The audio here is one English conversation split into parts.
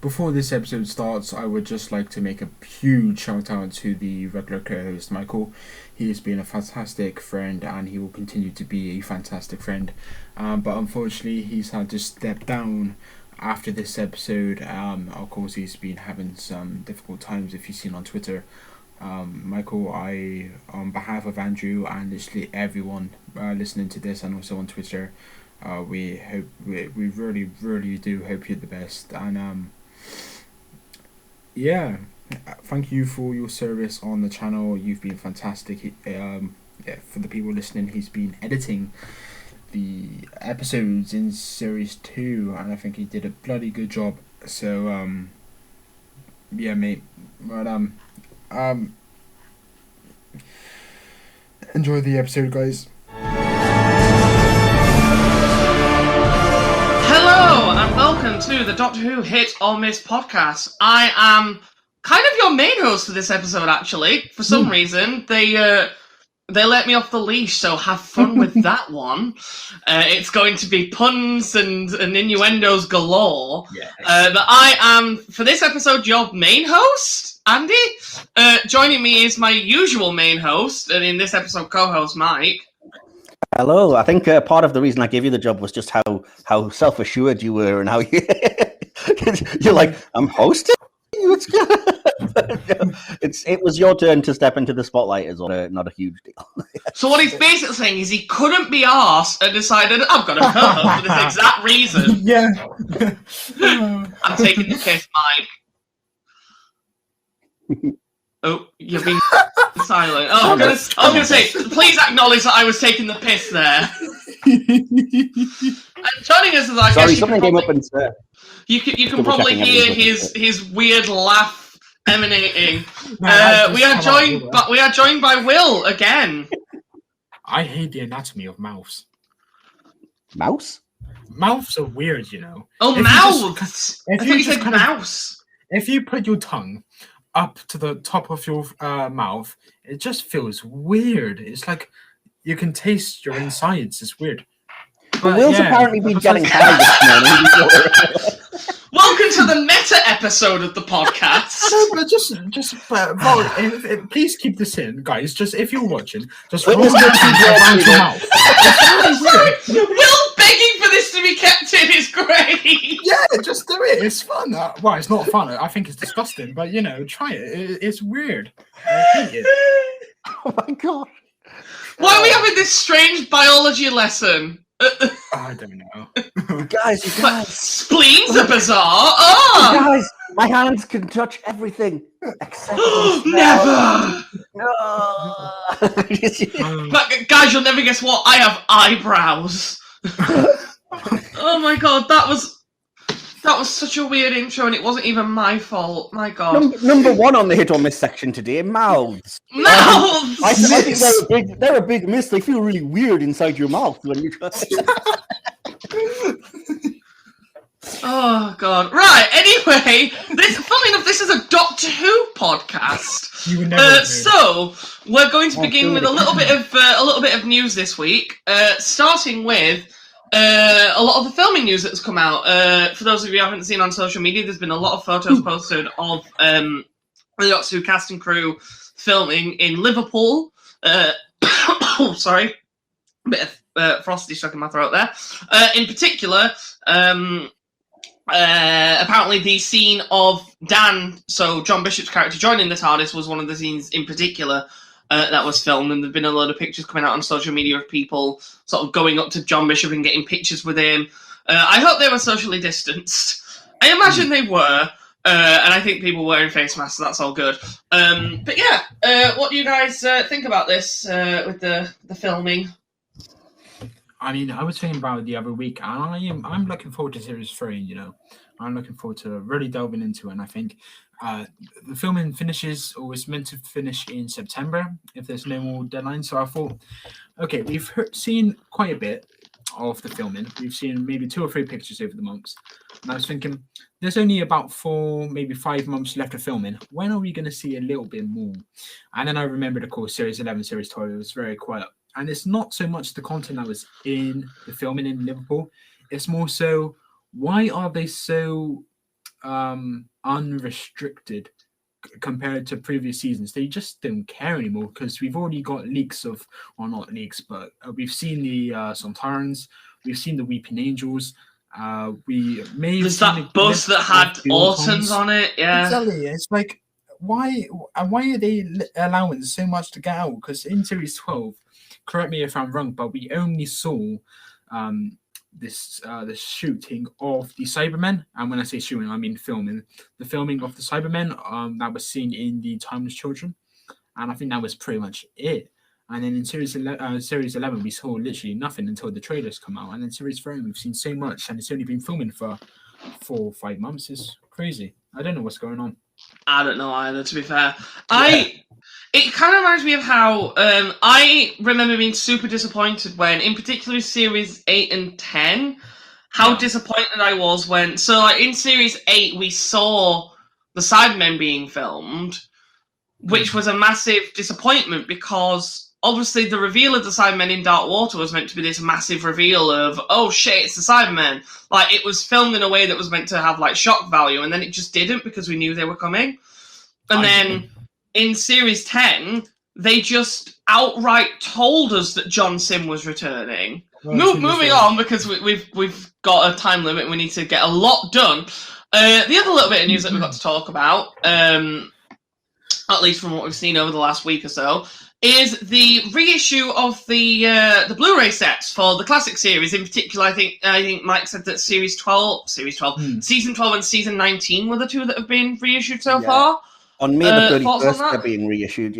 Before this episode starts, I would just like to make a huge shout out to the regular co-host Michael. He has been a fantastic friend, and he will continue to be a fantastic friend. But unfortunately, he's had to step down after this episode. Of course, he's been having some difficult times. If you've seen on Twitter, Michael, I, on behalf of Andrew and literally everyone listening to this, and also on Twitter, we really do hope you're the best. And yeah, thank you for your service on the channel. You've been fantastic. Yeah, for the people listening, he's been editing the episodes in series 2, and I think he did a bloody good job. So yeah, mate. But enjoy the episode, guys. Hello and welcome to the Doctor Who Hit or Miss podcast. I am kind of your main host for this episode, actually. For some reason, they let me off the leash, so have fun with that one. It's going to be puns and innuendos galore. Yes. But I am, for this episode, your main host, Andy. Joining me is my usual main host, and in this episode, co-host Mike. Hello. I think part of the reason I gave you the job was just how self-assured you were, and how you're like, I'm hosting. It was your turn to step into the spotlight. Is not a huge deal. So what he's basically saying is he couldn't be arsed and decided, I'm going to co-host for this exact reason. Yeah. I'm taking the piss, Mike. Oh, you've been silent. Oh, I was going to say, please acknowledge that I was taking the piss there. And joining us is, I Sorry, guess something came up and you can probably hear his weird laugh emanating. We are joined by Will again. I hate the anatomy of mouths. Mouse? Mouths are weird, you know. Oh, mouths! I thought you said mouse. If you put your tongue up to the top of your mouth, it just feels weird. It's like you can taste your insides. It's weird. But Will's apparently been getting high this morning. Welcome to the meta episode of the podcast. No, but please keep this in, guys. Just if you're watching, just roll your around your mouth. It's really weird. Will begging for this to be kept in is great. Yeah, just do it. It's fun. Well, it's not fun. I think it's disgusting. But try it. It's weird. I hate it. Oh my god! Why are we having this strange biology lesson? I don't know. Guys, spleens are bizarre. Oh! Guys, my hands can touch everything except never. No. But guys, you'll never guess what? I have eyebrows. Oh my god, that was such a weird intro, and it wasn't even my fault. My god. Number one on the hit or miss section today: mouths. Mouths. I think they're a big miss. They feel really weird inside your mouth when you try. Oh god. Right. Anyway, funnily enough, this is a Doctor Who podcast. So we're going to begin with a little bit of news this week, starting with. A lot of the filming news that's come out. For those of you who haven't seen on social media, there's been a lot of photos posted of the Doctor Who cast and crew filming in Liverpool. Sorry, a bit of frosty stuck in my throat there. In particular, apparently the scene of Dan, so John Bishop's character, joining the TARDIS was one of the scenes in particular that was filmed, and there've been a lot of pictures coming out on social media of people sort of going up to John Bishop and getting pictures with him. I hope they were socially distanced. I imagine they were, and I think people were wearing face masks, so that's all good. But yeah, what do you guys think about this with the filming? I mean, I was thinking about it the other week, and I'm looking forward to Series 3, I'm looking forward to really delving into it, and I think the filming finishes, or is meant to finish in September, if there's no more deadline. So I thought, okay, we've seen quite a bit of the filming. We've seen maybe 2 or 3 pictures over the months. And I was thinking, there's only about 4, maybe 5 months left of filming. When are we going to see a little bit more? And then I remembered, of course, Series 11, Series 12, it was very quiet. And it's not so much the content that was in the filming in Liverpool. It's more so, why are they so unrestricted compared to previous seasons. They just don't care anymore because we've already got leaks of, well, not leaks, but we've seen the Sontarans, we've seen the Weeping Angels. There's that bus that had autumns on it. Yeah, exactly. It's like, why are they allowing so much to get out? Because in series 12, correct me if I'm wrong, but we only saw this shooting of the Cybermen, and when I say shooting, I mean filming. The filming of the Cybermen that was seen in the Timeless Children, and I think that was pretty much it. And then in series 11, we saw literally nothing until the trailers come out, and in series 3, we've seen so much, and it's only been filming for 4 or 5 months. It's crazy. I don't know what's going on. I don't know either, to be fair. It kind of reminds me of how I remember being super disappointed when, in particular, series 8 and 10, how disappointed I was when... So, like, in series 8, we saw the Cybermen being filmed, which was a massive disappointment because, obviously, the reveal of the Cybermen in Dark Water was meant to be this massive reveal of, oh, shit, it's the Cybermen. Like, it was filmed in a way that was meant to have, like, shock value, and then it just didn't because we knew they were coming. And then... in series 10, they just outright told us that John Sim was returning. Moving on, because we've got a time limit, we need to get a lot done. The other little bit of news that we've got to talk about, at least from what we've seen over the last week or so, is the reissue of the Blu-ray sets for the classic series. In particular, I think Mike said that season 12 and season 19 were the two that have been reissued so far. On May the 31st, they're being reissued,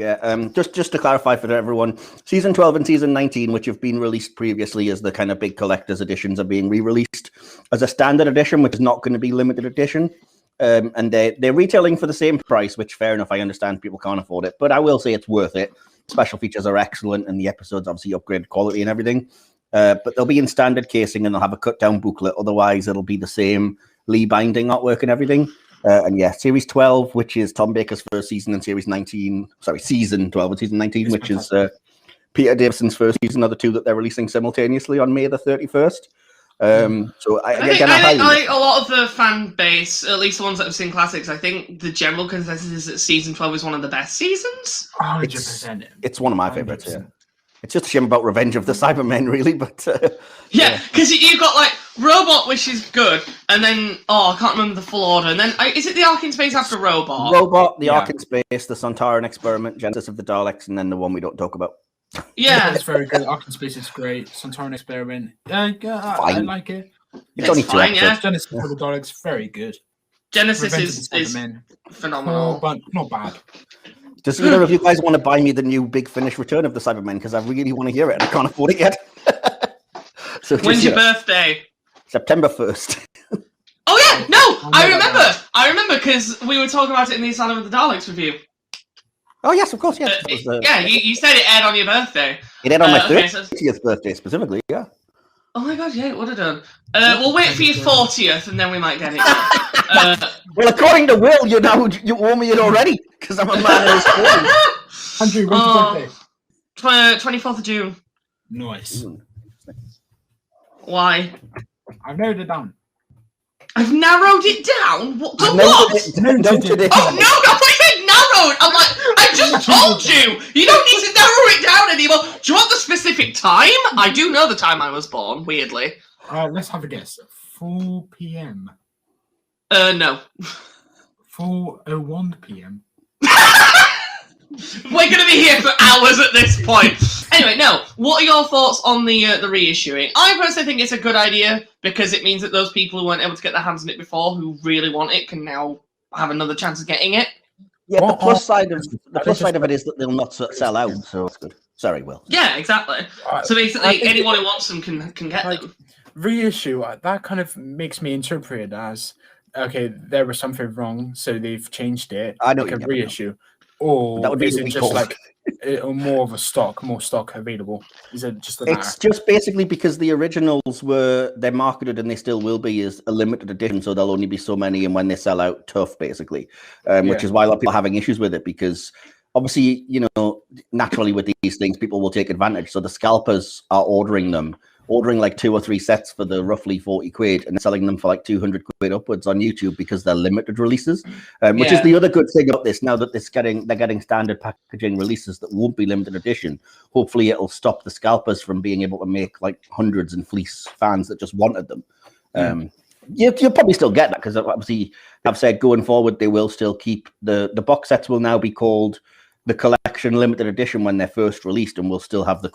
Just to clarify for everyone, Season 12 and Season 19, which have been released previously as the kind of big collector's editions, are being re-released as a standard edition, which is not going to be limited edition. And they're retailing for the same price, which, fair enough, I understand people can't afford it. But I will say it's worth it. Special features are excellent, and the episodes obviously upgrade quality and everything. But they'll be in standard casing, and they'll have a cut-down booklet. Otherwise, it'll be the same Lee binding artwork and everything. Series 12, which is Tom Baker's first season, and season 12 and season 19, which is Peter Davison's first season, are the two that they're releasing simultaneously on May the 31st. I think a lot of the fan base, at least the ones that have seen classics, I think the general consensus is that season 12 is one of the best seasons. 100%. It's one of my favorites, yeah. It's just a shame about Revenge of the Cybermen, really, but... because you've got, like, Robot, which is good, and then, I can't remember the full order, and then, is it the Ark in Space after Robot? Robot, the Ark in Space, the Sontaran Experiment, Genesis of the Daleks, and then the one we don't talk about. Yeah. It's very good. Ark in Space is great. Sontaran Experiment, I like it. It's only fine, yeah. Genesis of the Daleks, very good. Genesis is phenomenal. But not bad. Does either of you guys want to buy me the new Big Finish Return of the Cybermen? Because I really want to hear it, and I can't afford it yet. When's your birthday? September 1st. Oh yeah, no, I remember because we were talking about it in the Asylum of the Daleks review. Oh yes, of course, yes. You said it aired on your birthday. It aired on my 30th birthday specifically, yeah. Oh my god, yeah, it would have done. We'll wait for your 40th, and then we might get it. Well, according to Will, you owe me it already because I'm a man of his 40s. Andrew, when's your birthday? 24th of June. Nice. Why? I've narrowed it down. I've narrowed it down? What? Noted it. Oh, no, I said narrowed! I'm like, I just told you! You don't need to narrow it down anymore! Do you want the specific time? I do know the time I was born, weirdly. Let's have a guess. 4 p.m. No. 4:01 p.m. We're going to be here for hours at this point. Anyway, no. What are your thoughts on the reissuing? I personally think it's a good idea because it means that those people who weren't able to get their hands on it before, who really want it, can now have another chance of getting it. Yeah, the plus side of it is that they'll not sell out, so it's good. Sorry, Will. Yeah, exactly. So basically, anyone who wants them can get them. Reissue, that kind of makes me interpret it as, okay, there was something wrong, so they've changed it. I know like a reissue. Or that would be is it just like more of a more stock available? Is it just the It's just basically because the originals they're marketed and they still will be as a limited edition, so there'll only be so many, and when they sell out, tough, basically. Which is why a lot of people are having issues with it, because obviously, naturally with these things, people will take advantage. So the scalpers are ordering them ordering like 2 or 3 sets for the roughly 40 quid and selling them for like 200 quid upwards on YouTube because they're limited releases, which is the other good thing about this. Now that they're getting standard packaging releases that won't be limited edition, hopefully it'll stop the scalpers from being able to make like hundreds and fleece fans that just wanted them. You'll probably still get that because obviously I've said going forward they will still keep the box sets will now be called the collection limited edition when they're first released, and we'll still have the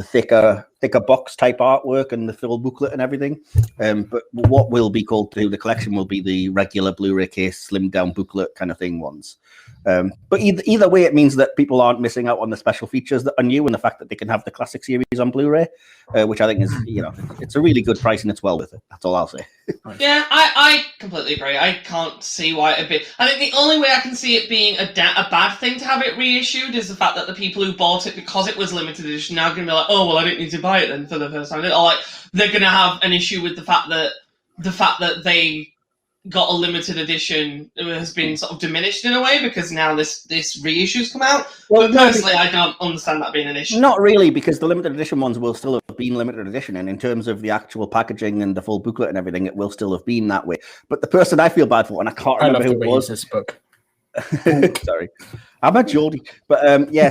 thicker box type artwork and the full booklet and everything. But what will be called the collection will be the regular Blu-ray case, slimmed down booklet kind of thing ones. But either way, it means that people aren't missing out on the special features that are new, and the fact that they can have the classic series on Blu-ray, which I think is, it's a really good price and it's well worth it. That's all I'll say. Yeah, I completely agree. I can't see why it'd be. I think the only way I can see it being a bad thing to have it reissued is the fact that the people who bought it because it was limited edition now going to be like, oh well, I didn't need to buy it then for the first time. Or like they're going to have an issue with the fact that they got a limited edition has been sort of diminished in a way because now this reissue's come out. Well, but personally, I don't understand that being an issue. Not really, because the limited edition ones will still have been limited edition, and in terms of the actual packaging and the full booklet and everything, it will still have been that way. But the person I feel bad for, and I can't remember who it was. This book. Sorry, I'm a Geordie, but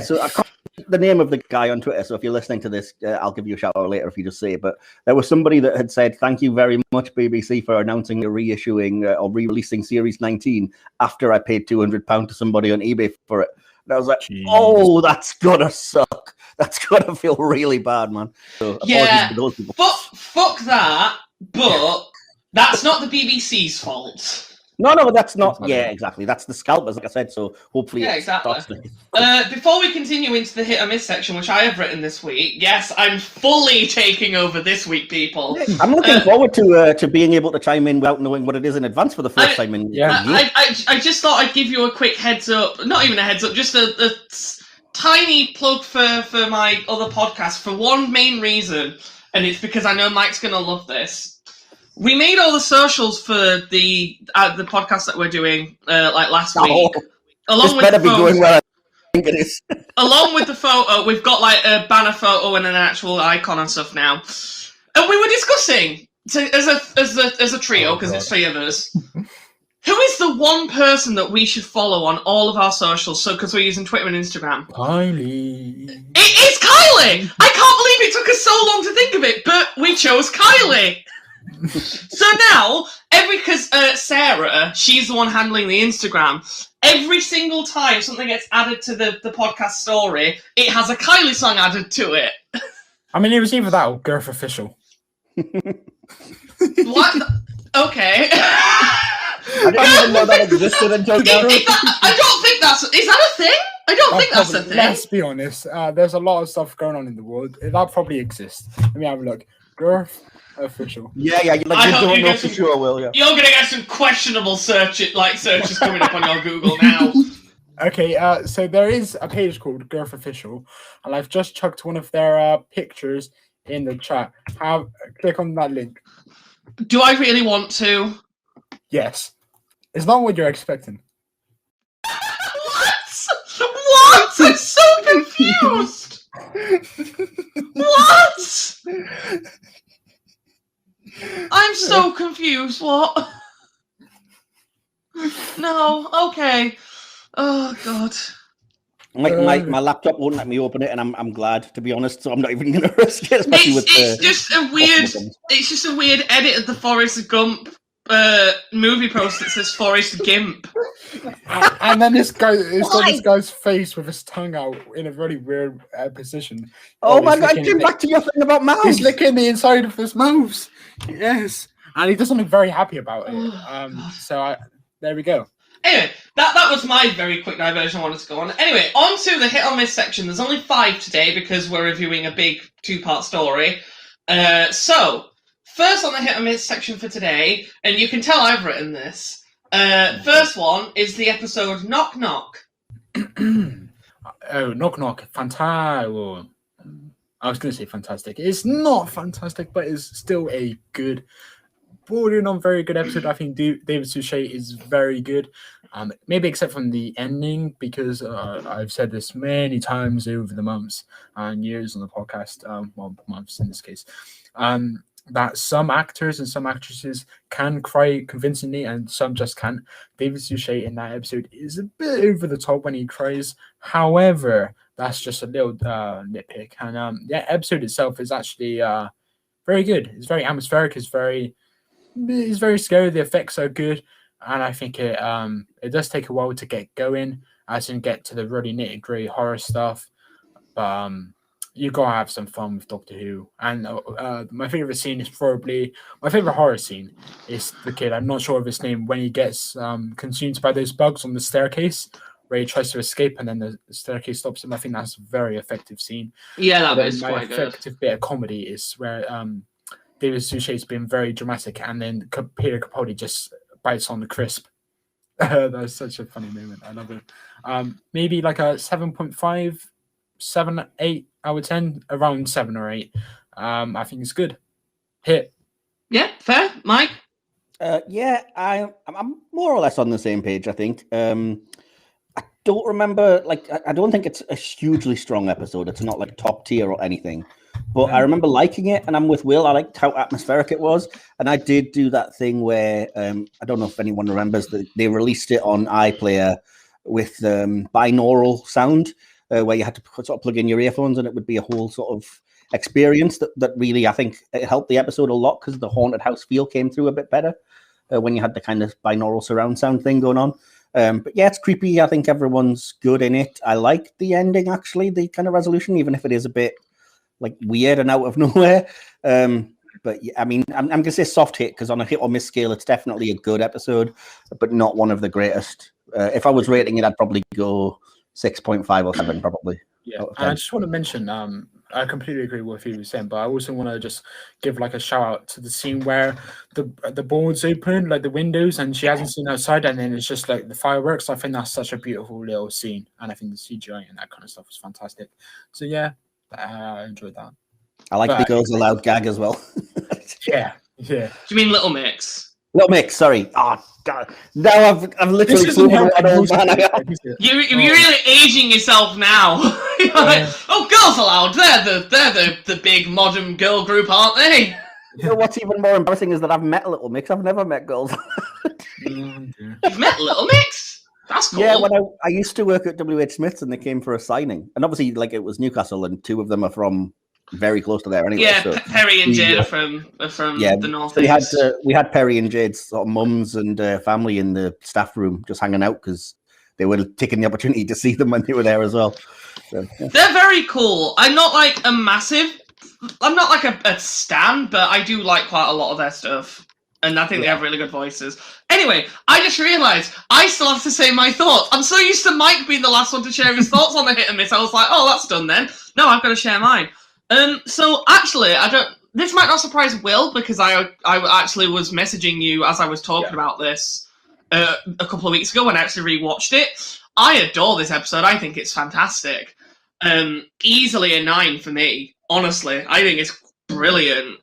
so I can't the name of the guy on Twitter. So if you're listening to this, I'll give you a shout out later if you just say it. But there was somebody that had said, "Thank you very much, BBC, for announcing you're reissuing or re-releasing Series 19 after I paid £200 to somebody on eBay for it." And I was like, "Jeez. Oh, that's gonna suck. That's gonna feel really bad, man." So yeah, to those people. Fuck that. But that's not the BBC's fault. No, that's not. Yeah, exactly. That's the scalpers, like I said. So hopefully, exactly. Before we continue into the hit or miss section, which I have written this week, yes, I'm fully taking over this week, people. I'm looking forward to being able to chime in without knowing what it is in advance for the first time in. I just thought I'd give you a quick heads up. Not even a heads up, just a tiny plug for my other podcast for one main reason, and it's because I know Mike's going to love this. We made all the socials for the podcast that we're doing like last week. Along with the going well, I think it is. Along with the photo, we've got like a banner photo and an actual icon and stuff now. And we were discussing as a trio because it's 3 of us. Who is the one person that we should follow on all of our socials? So because we're using Twitter and Instagram. Kylie. It is Kylie. I can't believe it took us so long to think of it, but we chose Kylie. So now, because Sarah, she's the one handling the Instagram, every single time something gets added to the podcast story, it has a Kylie song added to it. I mean, it was either that or Girth Official. What? Okay. I didn't even know that existed until now. I don't think that's... Is that a thing? I don't think that's a thing. Let's be honest. There's a lot of stuff going on in the world. That probably exists. Let me have a look. Girth Official. Yeah. You don't know for sure, Will. Yeah. You're gonna get some questionable searches coming up on your Google now. Okay, so there is a page called Girth Official, and I've just chucked one of their pictures in the chat. Click on that link. Do I really want to? Yes. It's not what you're expecting. What? I'm so confused. What? I'm so confused. What? No. Okay. Oh God. My laptop won't let me open it, and I'm glad, to be honest. So I'm not even going to risk it. It's just a weird edit of the Forrest Gump movie poster that says Forrest Gimp. And then this guy's face with his tongue out in a very weird position. Oh my God! Get back to your thing about mouths. He's licking the inside of his mouth. Yes, and he doesn't look very happy about it. There we go. Anyway, that was my very quick diversion I wanted to go on. Anyway, on to the hit or miss section. There's only 5 today because we're reviewing a big 2-part story. So, first on the hit or miss section for today, and you can tell I've written this. First one is the episode Knock Knock. Oh, Knock Knock. Fantastic. I was going to say fantastic. It's not fantastic, but it's still a good bordering on very good episode. I think David Suchet is very good. Maybe except from the ending, because I've said this many times over the months and years on the podcast, months in this case, that some actors and some actresses can cry convincingly and some just can't. David Suchet in that episode is a bit over the top when he cries. However, that's just a little nitpick. And the episode itself is actually very good. It's very atmospheric. It's very scary. The effects are good. And I think it does take a while to get going, as in get to the really nitty-gritty horror stuff. But you gotta have some fun with Doctor Who. And my favorite scene is probably my favorite horror scene is the kid. I'm not sure of his name, when he gets consumed by those bugs on the staircase, where he tries to escape and then the staircase stops him. I think that's a very effective scene. Yeah, that is quite good. My effective bit of comedy is where David Suchet's been very dramatic, and then Peter Capaldi just bites on the crisp. That's such a funny moment. I love it. Maybe like a 7.5, 7, 8 out of 10, around 7 or 8. I think it's good. Hit. Yeah, fair, Mike. Yeah, I'm more or less on the same page. I think. I don't remember. Like, I don't think it's a hugely strong episode. It's not like top tier or anything. But I remember liking it, and I'm with Will. I liked how atmospheric it was, and I did do that thing where I don't know if anyone remembers that they released it on iPlayer with binaural sound, where you had to sort of plug in your earphones, and it would be a whole sort of experience that really, I think, it helped the episode a lot, because the haunted house feel came through a bit better when you had the kind of binaural surround sound thing going on. But yeah, it's creepy. I think everyone's good in it. I like the ending, actually, the kind of resolution, even if it is a bit like weird and out of nowhere. But yeah, I mean, I'm gonna say soft hit, because on a hit or miss scale, it's definitely a good episode, but not one of the greatest. If I was rating it, I'd probably go 6.5 or 7, probably. Yeah, and I just want to mention, I completely agree with what you were saying, but I also want to just give like a shout out to the scene where the boards open, like the windows, and she hasn't seen outside, and then it's just like the fireworks. I think that's such a beautiful little scene, and I think the CGI and that kind of stuff is fantastic. So yeah, I enjoyed that. I like the Girls Aloud gag as well. Yeah. Do you mean Little Mix? Little Mix, sorry. Oh God! Now I've literally proven what old man I am. You're really aging yourself now. Like, oh, Girls Aloud, they're the big modern girl group, aren't they? You know what's even more embarrassing is that I've met Little Mix. I've never met Girls. You've met Little Mix? That's cool. Yeah, when I used to work at WH Smith's, and they came for a signing, and obviously, like, it was Newcastle, and 2 of them are from very close to there anyway. Yeah, so Perry and Jade are from the North East. So we had Perry and Jade's sort of mums and family in the staff room just hanging out, because they were taking the opportunity to see them when they were there as well. So, yeah. They're very cool. I'm not like a stan, but I do like quite a lot of their stuff. And I think they have really good voices. Anyway, I just realised I still have to say my thoughts. I'm so used to Mike being the last one to share his thoughts on the hit and miss. I was like, oh, that's done then. No, I've got to share mine. So actually, this might not surprise Will, because I actually was messaging you as I was talking about this a couple of weeks ago when I actually rewatched it. I adore this episode. I think it's fantastic. Easily a 9 for me. Honestly, I think it's brilliant.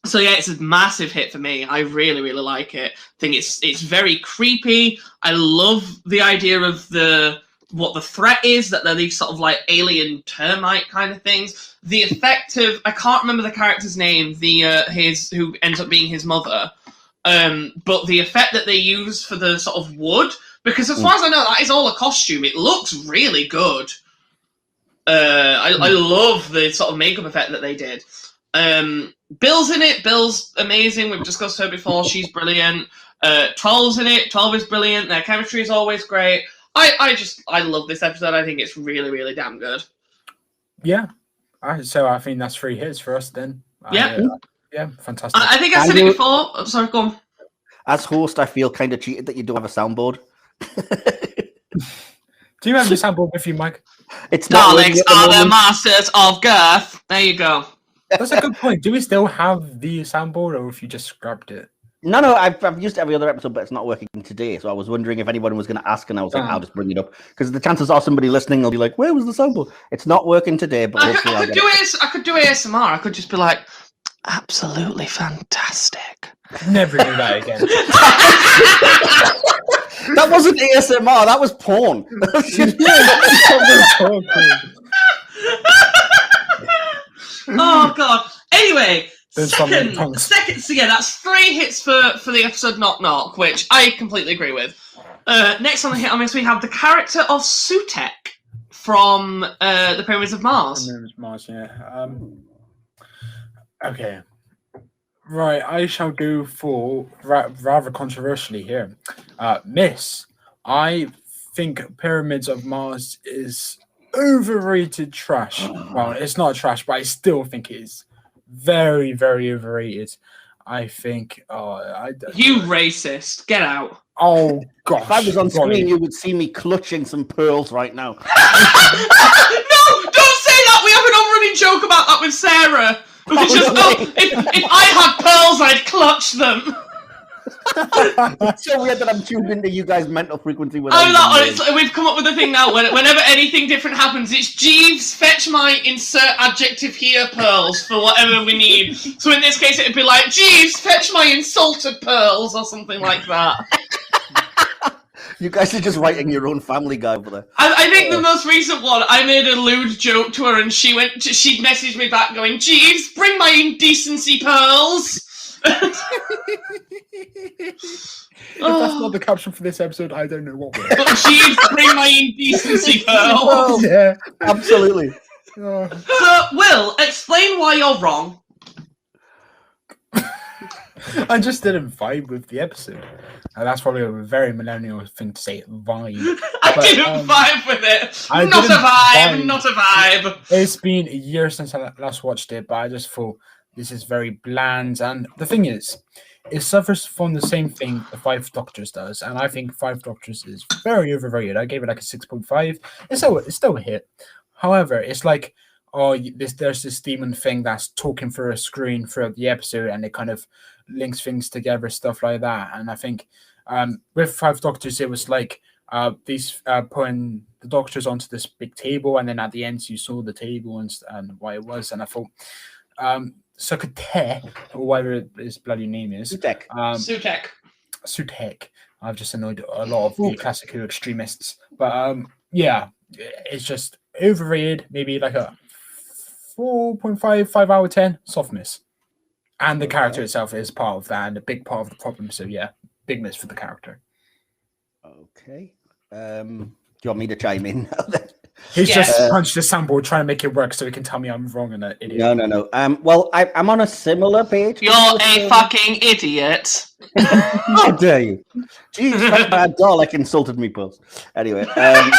So yeah, it's a massive hit for me. I really, really like it. I think it's very creepy. I love the idea of what the threat is, that they're these sort of like alien termite kind of things. The effect of, I can't remember the character's name, who ends up being his mother. But the effect that they use for the sort of wood, because as far as I know, that is all a costume. It looks really good. I love the sort of makeup effect that they did. Bill's in it. Bill's amazing. We've discussed her before. She's brilliant. 12's in it. 12 is brilliant. Their chemistry is always great. I love this episode. I think it's really, really damn good. Yeah. So I think that's 3 hits for us then. Yeah. Yeah, fantastic. I think I said it before. I'm sorry, go on. As host, I feel kind of cheated that you don't have a soundboard. Do you have your soundboard with you, Mike? It's not. Darlings are the masters of girth. There you go. That's a good point. Do we still have the soundboard, or if you just scrapped it? No, I've used every other episode, but it's not working today. So I was wondering if anyone was going to ask, and I was like, I'll just bring it up, because the chances are somebody listening will be like, "Where was the soundboard?" It's not working today, but I could do ASMR. I could just be like, absolutely fantastic. Never do that again. That wasn't ASMR, that was porn. Oh god. Anyway, Second. So yeah, that's 3 hits for the episode Knock Knock, which I completely agree with. Next on the hit on this, we have the character of Sutek from the Pyramids of Mars. Pyramids of Mars, yeah. Okay. Right, I shall go for rather controversially here. Miss, I think Pyramids of Mars is overrated trash. Well, it's not trash, but I still think it is very, very overrated. I think. You racist! Get out! Oh gosh! If I was on screen, you would see me clutching some pearls right now. No, don't say that. We have an on-running joke about that with Sarah. Because if I had pearls, I'd clutch them. It's so weird that I'm tuned into you guys' mental frequency. We've come up with a thing now. Whenever anything different happens, it's Jeeves, fetch my insert adjective here pearls for whatever we need. So in this case, it'd be like, Jeeves, fetch my insulted pearls or something like that. You guys are just writing your own Family Guy over there. I think the most recent one, I made a lewd joke to her and she messaged me back going, Jeeves, bring my indecency pearls. If that's not the caption for this episode, I don't know what will. Jeeves, bring my indecency pearls. Yeah, absolutely. So, Will, explain why you're wrong. I just didn't vibe with the episode. That's probably a very millennial thing to say, vibe. I didn't vibe with it. Not a vibe. It's been a year since I last watched it, but I just thought this is very bland. And the thing is, it suffers from the same thing the Five Doctors does. And I think Five Doctors is very overrated. I gave it like a 6.5. It's still a hit. However, it's like, there's this demon thing that's talking through a screen throughout the episode, and it kind of links things together, stuff like that. And I think with Five Doctors, it was like these putting the doctors onto this big table, and then at the end you saw the table and what it was. And I thought Sukate, or whatever his bloody name is, Sutek. I've just annoyed a lot of the classical extremists, but yeah, it's just overrated. Maybe like a 4.5 out of 10, soft miss. And the character itself is part of that and a big part of the problem. So yeah, big miss for the character. Okay. Do you want me to chime in? He's just punched the soundboard trying to make it work so he can tell me I'm wrong and an idiot. No. Well, I'm on a similar page. You're a fucking idiot. How dare you? Jeez, that Dalek insulted me, Pulse. Anyway. Oh,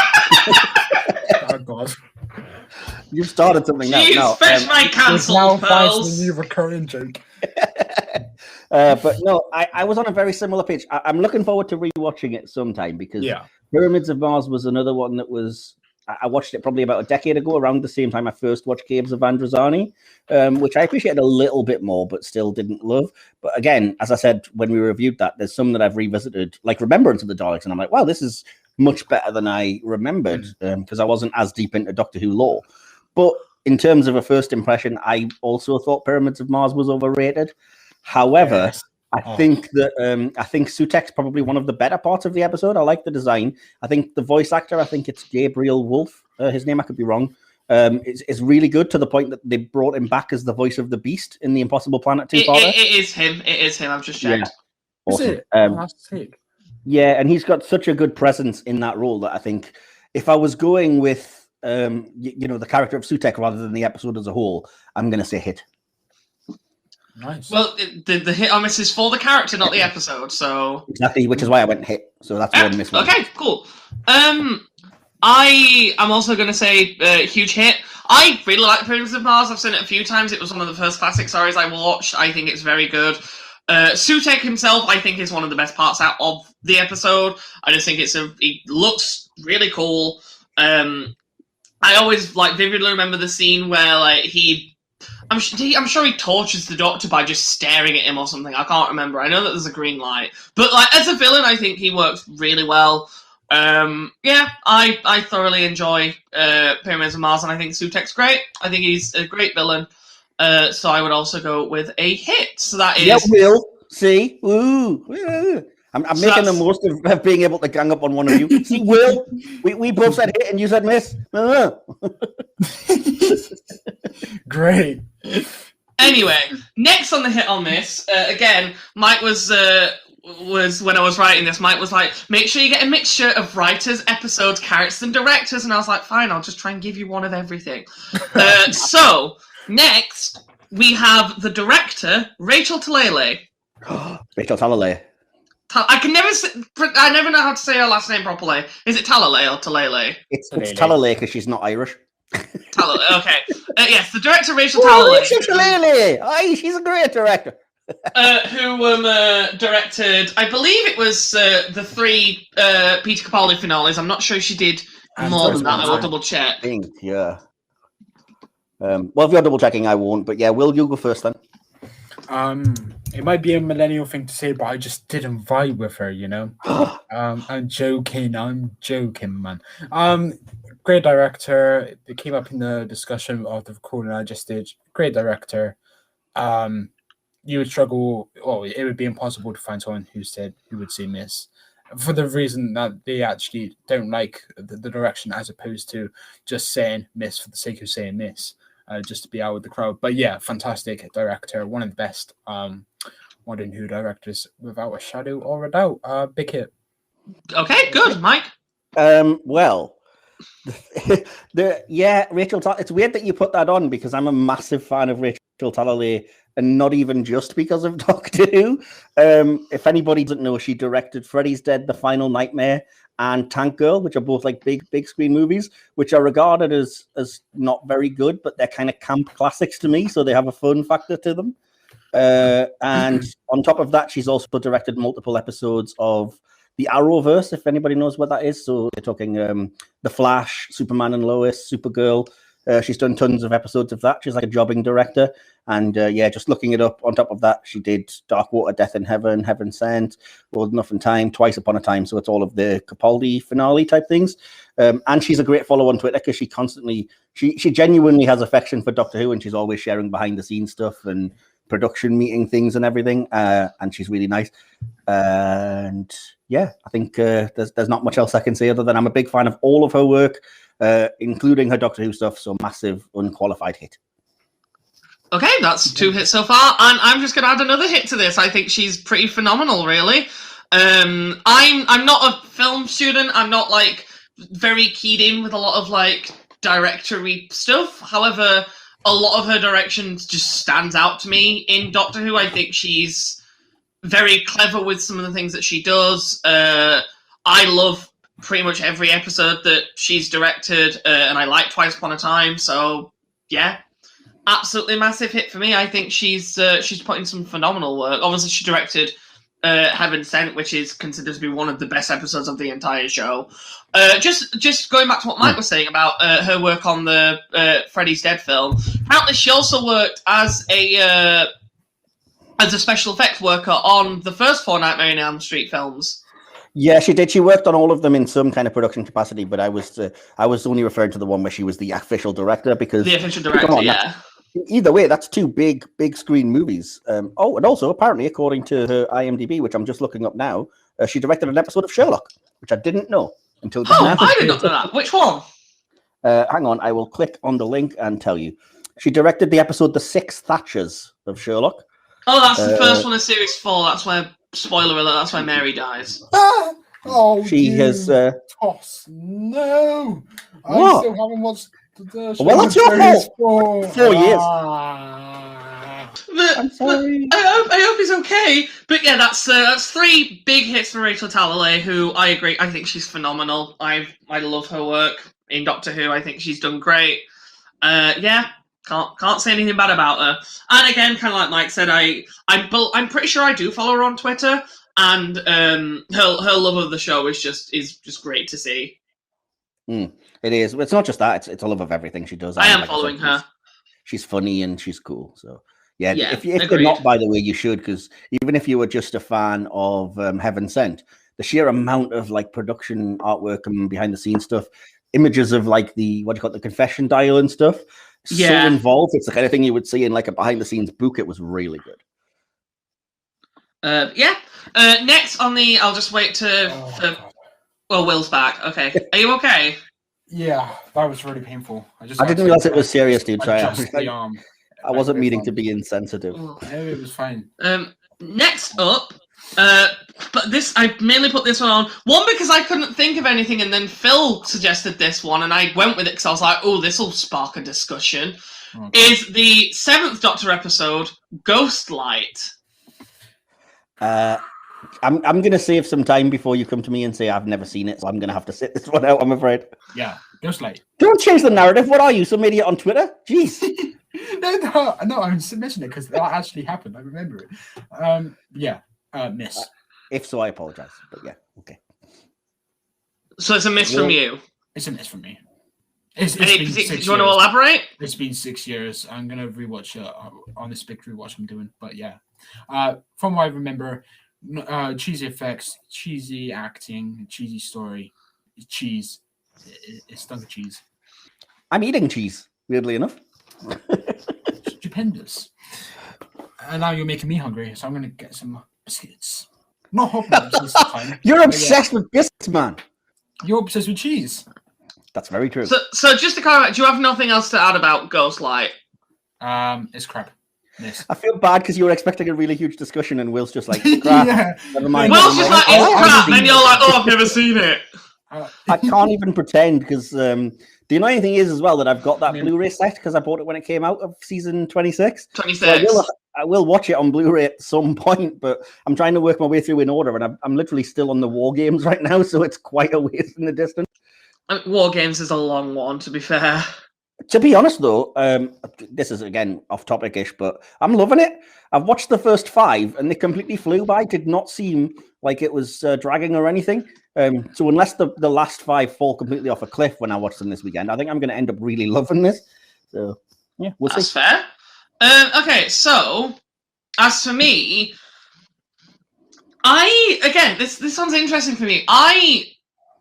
God. You've started something now. No, fetch my cancelled pearls. The new recurring joke. But no, I was on a very similar page. I'm looking forward to rewatching it sometime because Pyramids of Mars was another one that was. I watched it probably about a decade ago, around the same time I first watched Caves of Androzani, which I appreciated a little bit more, but still didn't love. But again, as I said when we reviewed that, there's some that I've revisited, like Remembrance of the Daleks, and I'm like, wow, this is much better than I remembered because I wasn't as deep into Doctor Who lore. But in terms of a first impression, I also thought Pyramids of Mars was overrated. However, I think Sutek's probably one of the better parts of the episode. I like the design. I think the voice actor, I think it's Gabriel Wolf, his name, I could be wrong, is really good to the point that they brought him back as the voice of the Beast in the Impossible Planet 2. It is him. I've just checked. Yeah. Awesome. That's sick. Yeah, and he's got such a good presence in that role that I think if I was going with the character of Sutek rather than the episode as a whole, I'm going to say hit. Nice. Well, the hit or miss is for the character, not the episode. So exactly, which is why I went hit. So that's one miss. Okay, cool. I am also going to say huge hit. I really like Pyramids of Mars. I've seen it a few times. It was one of the first classic stories I watched. I think it's very good. Sutek himself, I think, is one of the best parts out of the episode. I just think he looks really cool. I always vividly remember the scene where I'm sure he tortures the Doctor by just staring at him or something. I can't remember. I know that there's a green light, but as a villain, I think he works really well. I thoroughly enjoy Pyramids of Mars, and I think Sutek's great. I think he's a great villain. So I would also go with a hit. So that is... Yeah, Will. See? Ooh. I'm making the most of being able to gang up on one of you. See, Will, we both said hit and you said miss. Great. Anyway, next on the hit or miss, again, Mike was when I was writing this, Mike was like, make sure you get a mixture of writers, episodes, characters, and directors. And I was like, fine, I'll just try and give you one of everything. So, next, we have the director, Rachel Talalay. Rachel Talalay. I never know how to say her last name properly. Is it Talalay or Talalay? It's Talalay because she's not Irish. Talalay, okay. Yes, the director, Rachel Talalay. Rachel Talalay! Aye, she's a great director. Who directed, I believe it was the 3 Peter Capaldi finales. I'm not sure she did more than that. I will double check. I think, yeah. Well, if you're double checking, I won't. But yeah, Will, you go first then. It might be a millennial thing to say, but I just didn't vibe with her, you know. I'm joking, man. Great director. It came up in the discussion of the recording I just did. Great director. You would struggle, or it would be impossible to find someone who would say miss, for the reason that they actually don't like the direction, as opposed to just saying miss for the sake of saying miss, just to be out with the crowd. But yeah, fantastic director, one of the best modern Who directors, without a shadow or a doubt. Big hit. Okay, good, Mike. Well, Rachel. It's weird that you put that on because I'm a massive fan of Rachel Talalay, and not even just because of Doctor Who. If anybody doesn't know, she directed Freddy's Dead, The Final Nightmare, and Tank Girl, which are both like big screen movies, which are regarded as not very good, but they're kind of camp classics to me, so they have a fun factor to them. And on top of that, she's also directed multiple episodes of the Arrowverse, if anybody knows what that is. So they're talking The Flash, Superman and Lois, Supergirl. She's done tons of episodes of that. She's like a jobbing director. And just looking it up, on top of that, she did Dark Water, Death in Heaven, Heaven Sent, Old Enough in Time, Twice Upon a Time. So it's all of the Capaldi finale type things. And she's a great follow on Twitter because she genuinely has affection for Doctor Who, and she's always sharing behind the scenes stuff and production meeting things and everything. And she's really nice. And yeah, I think there's not much else I can say other than I'm a big fan of all of her work, including her Doctor Who stuff. So massive unqualified hit. Okay, that's 2 hits so far, and I'm just going to add another hit to this. I think she's pretty phenomenal, really. I'm not a film student. I'm not like very keyed in with a lot of like directory stuff. However, a lot of her direction just stands out to me in Doctor Who. I think she's very clever with some of the things that she does. I love pretty much every episode that she's directed, and I like Twice Upon a Time. So yeah, absolutely massive hit for me. I think she's put in some phenomenal work. Obviously, she directed Heaven Sent, which is considered to be one of the best episodes of the entire show. Just going back to what Mike was saying about her work on the Freddy's Dead film. Apparently, she also worked as a special effects worker on the first 4 Nightmare on Elm Street films. Yeah, she did. She worked on all of them in some kind of production capacity, but I was only referring to the one where she was the official director because the official director, yeah. Either way, that's 2 big screen movies. And also apparently, according to her IMDb, which I'm just looking up now, she directed an episode of Sherlock, which I didn't know until just now. I did not know that. Which one? Hang on, I will click on the link and tell you. She directed the episode The Six Thatchers of Sherlock. Oh, that's the first one of Series 4. That's where, spoiler alert, that's where Mary dies. She has... Toss. No! What? I still haven't watched well, that's your fault. 4 years. I'm sorry. I hope he's okay. But yeah, that's 3 big hits for Rachel Talalay, who I agree. I think she's phenomenal. I love her work in Doctor Who. I think she's done great. Can't say anything bad about her. And again, kind of like Mike said, I'm pretty sure I do follow her on Twitter, and her love of the show is just great to see. It is. It's not just that. It's a love of everything she does. I am following her. She's funny and she's cool. So yeah. If you're agreed. not, by the way, you should, because even if you were just a fan of Heaven Sent, the sheer amount of like production artwork and behind the scenes stuff, images of like the confession dial and stuff, so involved. It's the kind of thing you would see in like a behind-the-scenes book. It was really good. Next on the, I'll just wait well, Will's back. Okay, are you okay? Yeah, that was really painful. I didn't realize it was serious, dude. Sorry, I wasn't meaning to be insensitive. No, it was fine. Next up, but this, I mainly put this one on. One, because I couldn't think of anything, and then Phil suggested this one, and I went with it because I was like, oh, this will spark a discussion. Okay. Is the 7th Doctor episode, Ghostlight. I'm going to save some time before you come to me and say I've never seen it, so I'm going to have to sit this one out, I'm afraid. Yeah, Ghostlight. Don't change the narrative. What are you, some idiot on Twitter? Jeez. No, I'm just mentioning it because that actually happened. I remember it. Miss. If so, I apologize. But yeah, okay. So it's a miss from you? It's a miss from me. Do you want to elaborate? It's been 6 years. I'm going to rewatch it on this big rewatch I'm doing. But yeah, from what I remember, cheesy effects, cheesy acting, cheesy story, cheese. It's stunk of cheese. I'm eating cheese, weirdly enough. Stupendous. And now you're making me hungry, so I'm going to get some biscuits. Not hot dogs this time. You're obsessed with biscuits, man. You're obsessed with cheese. That's very true. So just to clarify, do you have nothing else to add about Ghostlight? It's crap. Yes. I feel bad because you were expecting a really huge discussion, and Will's just like, crap. Yeah. Never mind. Will's just like, it's crap, and you're like, oh, I've never seen it. I can't even pretend because the annoying thing is as well that I've got that Blu-ray set because I bought it when it came out of season 26. 26. So I will watch it on Blu-ray at some point, but I'm trying to work my way through in order, and I'm literally still on the War Games right now, so it's quite a ways in the distance. War Games is a long one, to be fair. To be honest, though, this is, again, off-topic-ish, but I'm loving it. I've watched the first 5, and they completely flew by. Did not seem like it was dragging or anything. So unless the last 5 fall completely off a cliff when I watch them this weekend, I think I'm going to end up really loving this. So, yeah, we'll see. That's fair. Okay, so, as for me, this sounds interesting for me. I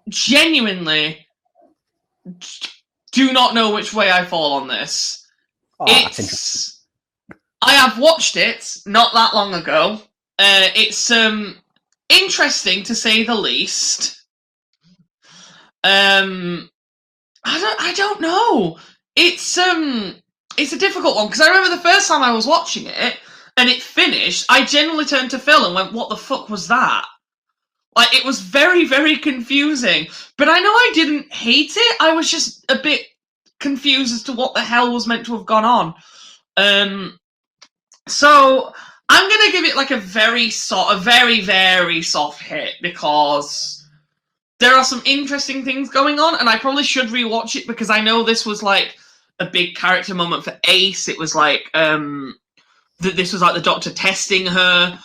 genuinely do not know which way I fall on this. I have watched it not that long ago. It's interesting to say the least. I don't know. It's a difficult one because I remember the first time I was watching it and it finished, I genuinely turned to Phil and went, "What the fuck was that?" Like, it was very, very confusing. But I know I didn't hate it. I was just a bit confused as to what the hell was meant to have gone on. So I'm going to give it like a very, very soft hit because there are some interesting things going on, and I probably should rewatch it because I know this was like a big character moment for Ace. It was like this was like the Doctor testing her.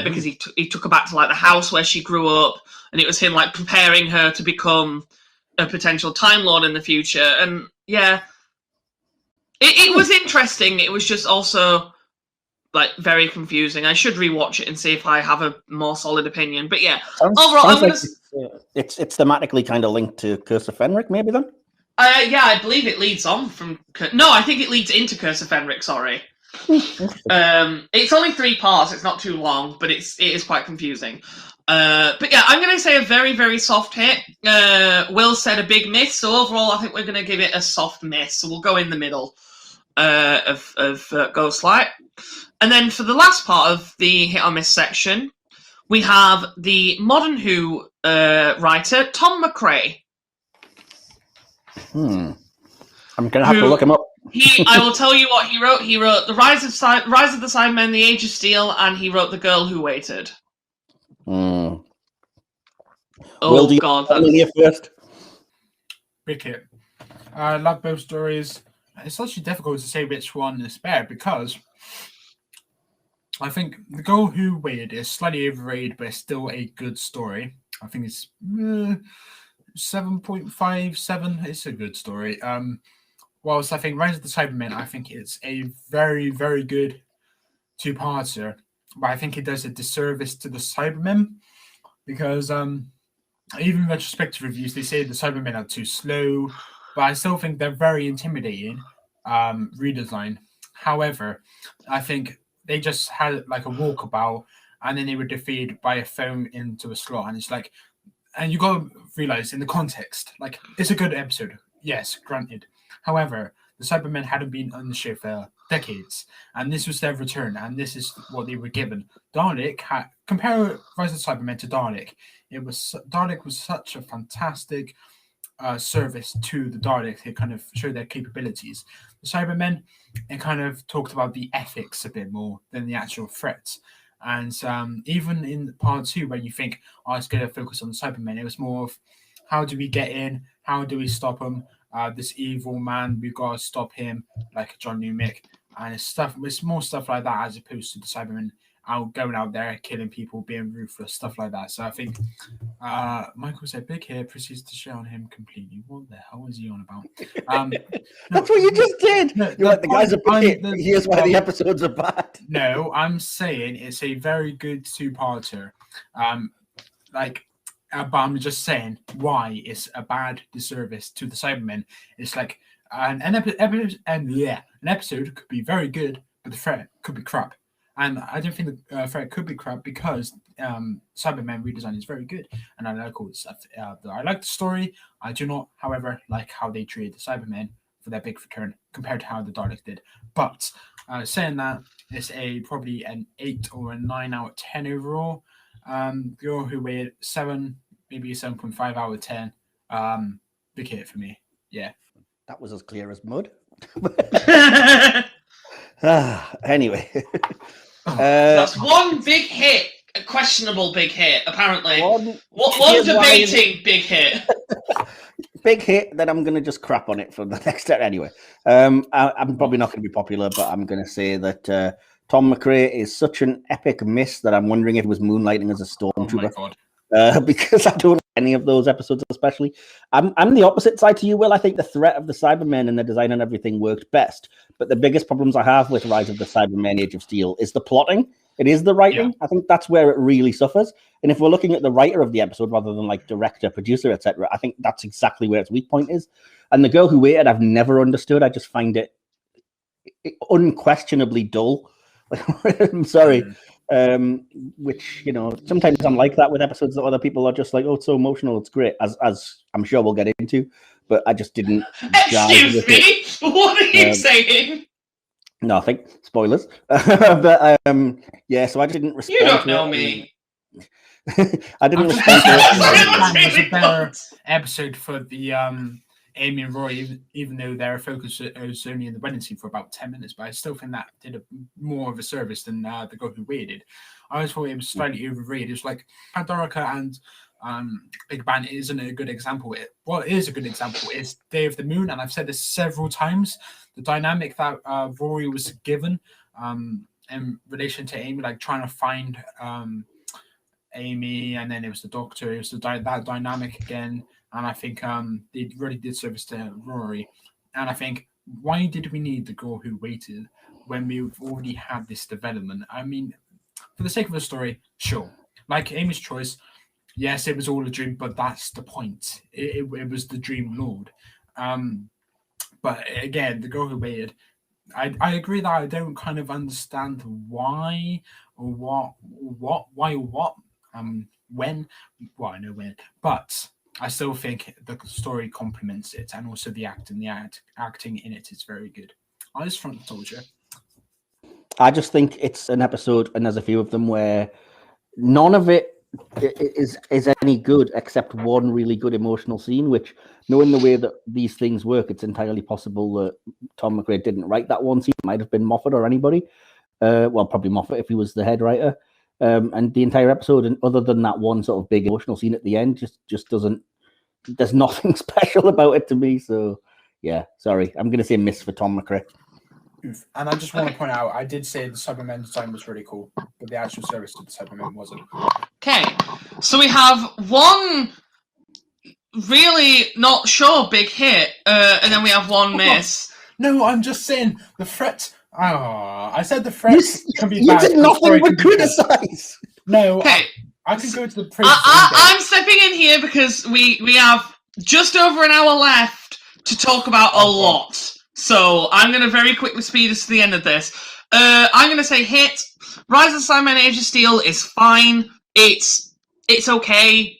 Because he took her back to like the house where she grew up, and it was him like preparing her to become a potential Time Lord in the future. And yeah, it was interesting. It was just also like very confusing. I should rewatch it and see if I have a more solid opinion. But yeah, overall, it's thematically kind of linked to Curse of Fenric, maybe then. Yeah, I believe it leads on from. No, I think it leads into Curse of Fenric. Sorry. It's only 3 parts. It's not too long, but it is quite confusing. But yeah, I'm going to say a very, very soft hit. Will said a big miss, so overall, I think we're going to give it a soft miss. So we'll go in the middle of Ghostlight. And then for the last part of the hit or miss section, we have the Modern Who writer Tom McRae. I'm going to have to look him up. I will tell you what he wrote. He wrote The Rise of the Cybermen, The Age of Steel, and he wrote The Girl Who Waited. Oh, God. First. Big hit. I love both stories. It's actually difficult to say which one is better because I think The Girl Who Waited is slightly overrated, but it's still a good story. I think it's 7.57. It's a good story. Whilst I think Rise of the Cybermen, I think it's a very, very good 2-parter. But I think it does a disservice to the Cybermen because even retrospective reviews, they say the Cybermen are too slow. But I still think they're very intimidating. redesign. However, I think they just had like a walkabout, and then they were defeated by a phone into a slot, and it's like, and you got to realize in the context, like it's a good episode, yes, granted. However, the Cybermen hadn't been on the show for decades, and this was their return, and this is what they were given. Dalek compare Rise of the Cybermen to Dalek. Dalek was such a fantastic service to the Daleks. It kind of showed their capabilities. The Cybermen, it kind of talked about the ethics a bit more than the actual threats. And even in part 2, where you think, oh, it's going to focus on the Cybermen, it was more of how do we get in? How do we stop them? This evil man, we've got to stop him, like John Newmick. And it's more stuff like that as opposed to the Cybermen going out there, killing people, being ruthless, stuff like that. So I think Michael said Big Hit proceeds to shit on him completely. What the hell is he on about? That's what you just did. You're like, the guy's a big hit. Here's why the episodes are bad. No, I'm saying it's a very good two-parter. But I'm just saying why it's a bad disservice to the Cybermen. It's like an episode could be very good, but the threat could be crap. And I don't think the threat could be crap because Cybermen redesign is very good, and I like all the stuff. I like the story. I do not, however, like how they treated the Cybermen for their big return compared to how the Daleks did. But saying that, it's probably an 8 or a 9 out of 10 overall. Girl Who Weighed 7, maybe a 7.5 out of 10. Big hit for me. Yeah. That was as clear as mud. Anyway. That's one big hit. A questionable big hit, apparently. One debating big hit. Big hit, then I'm going to just crap on it for the next step. Anyway, I'm probably not going to be popular, but I'm going to say that Tom McRae is such an epic miss that I'm wondering if it was moonlighting as a stormtrooper. Oh my God. Because I don't like any of those episodes, especially. I'm the opposite side to you, Will. I think the threat of the Cybermen and the design and everything worked best. But the biggest problems I have with Rise of the Cybermen Age of Steel is the plotting. It is the writing. Yeah. I think that's where it really suffers. And if we're looking at the writer of the episode rather than like director, producer, etc., I think that's exactly where its weak point is. And The Girl Who Waited, I've never understood. I just find it unquestionably dull. I'm sorry. Which, you know, sometimes I'm like that with episodes that other people are just like, oh, it's so emotional, it's great, as I'm sure we'll get into, but I just didn't. Excuse me, what are you saying? Nothing. Spoilers. But yeah, so I didn't respond. You don't know me. I didn't respond to it. It was a better episode for the Amy and Roy, even though their focus was only in the wedding scene for about 10 minutes, but I still think that did more of a service than The Girl Who Waited. I always thought it was slightly overrated. It was like Pandorica and Big Bang isn't a good example. What is a good example is Day of the Moon, and I've said this several times. The dynamic that Rory was given in relation to Amy, like trying to find Amy, and then it was the Doctor. It was that dynamic again. And I think they really did service to Rory. And I think, why did we need The Girl Who Waited when we've already had this development? I mean, for the sake of the story, sure. Like Amy's choice, yes, it was all a dream, but that's the point. It was the Dream Lord. But again, The Girl Who Waited, I agree that I don't kind of understand why or what, when. Well, I know when, but I still think the story complements it, and also the acting. The acting in it is very good. I just told you. I just think it's an episode, and there's a few of them where none of it is any good except one really good emotional scene. Which, knowing the way that these things work, it's entirely possible that Tom McRae didn't write that one scene. It might have been Moffat or anybody. Well, probably Moffat if he was the head writer. And the entire episode, and other than that one sort of big emotional scene at the end, just doesn't. There's nothing special about it to me. So, yeah, sorry, I'm going to say miss for Tom McRae. And I just want to point out, I did say the Cybermen design was really cool, but the actual service to the Cybermen wasn't. Okay, so we have one really not sure big hit, and then we have one miss. No, I'm just saying the threat. I said the threats can be bad. You did nothing but criticize. No, okay. I can go to the I'm stepping in here because we have just over an hour left to talk about a lot. So I'm going to very quickly speed us to the end of this. I'm going to say hit. Rise of the Cybermen Age of Steel is fine. It's okay.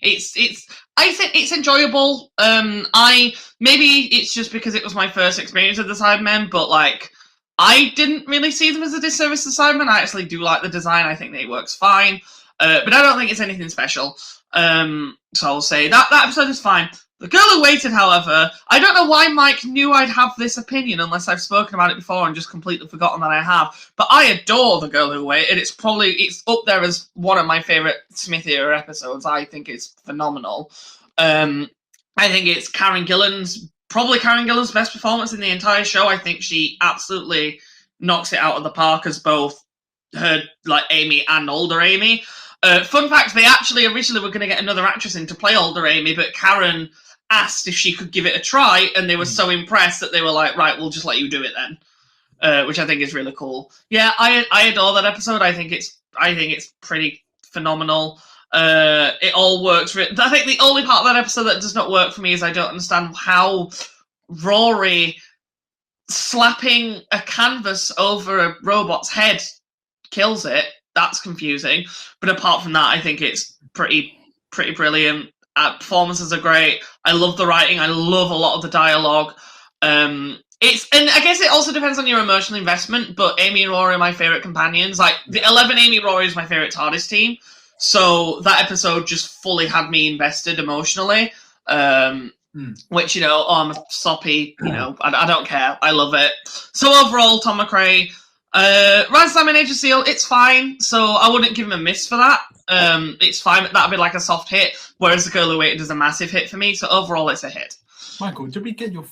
I think it's enjoyable. Maybe it's just because it was my first experience with the Cybermen, but like I didn't really see them as a disservice to Cybermen. I actually do like the design. I think that it works fine, but I don't think it's anything special. So I'll say that episode is fine. The Girl Who Waited, however, I don't know why Mike knew I'd have this opinion unless I've spoken about it before and just completely forgotten that I have. But I adore The Girl Who Waited. It's up there as one of my favourite Smith era episodes. I think it's phenomenal. I think it's probably Karen Gillan's best performance in the entire show. I think she absolutely knocks it out of the park as both her like Amy and older Amy. Fun fact, they actually originally were going to get another actress in to play older Amy, but Karen asked if she could give it a try, and they were so impressed that they were like, right, we'll just let you do it then, which I think is really cool. Yeah, I adore that episode. I think it's pretty phenomenal. It all works. I think the only part of that episode that does not work for me is I don't understand how Rory slapping a canvas over a robot's head kills it. That's confusing. But apart from that, I think it's pretty brilliant. Performances are great. I love the writing. I love a lot of the dialogue. And I guess it also depends on your emotional investment, but Amy and Rory are my favourite companions. Like, the 11 Amy Rory is my favourite TARDIS team. So that episode just fully had me invested emotionally. Which, I'm a soppy, I don't care. I love it. So overall, Tom McRae, Rise of Cybermen Age of Steel, it's fine. So I wouldn't give him a miss for that. It's fine. That'd be like a soft hit, whereas The Girl Who Waited is a massive hit for me. So overall, it's a hit. Michael, did we get your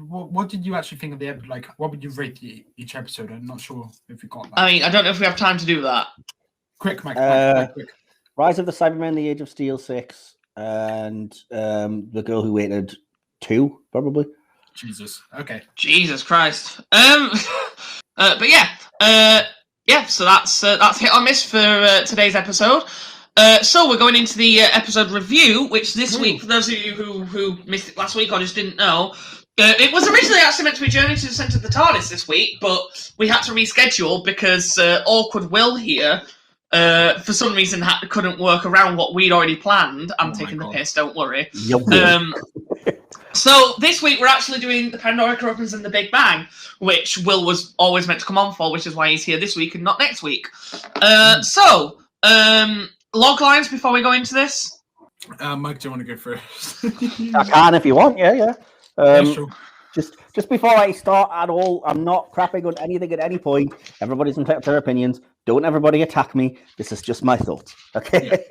what did you actually think of the episode? Like, what would you rate each episode? I'm not sure if we got that. I mean, I don't know if we have time to do that. Quick, Mike. Quick. Rise of the Cybermen, The Age of Steel 6, and The Girl Who Waited 2, probably. Jesus. Okay. Jesus Christ. But yeah. So that's hit or miss for today's episode. So we're going into the episode review, which this week, for those of you who missed it last week or just didn't know, it was originally actually meant to be Journey to the Centre of the TARDIS this week, but we had to reschedule because Awkward Will here, for some reason, couldn't work around what we'd already planned. I'm taking the piss, don't worry. So this week we're actually doing the Pandorica Opens and the Big Bang, which Will was always meant to come on for, which is why he's here this week and not next week. Log lines before we go into this? Mike, do you want to go first? I can if you want, yeah. Sure. Just before I start at all, I'm not crapping on anything at any point. Everybody's entitled to their opinions. Don't everybody attack me. This is just my thoughts. Okay.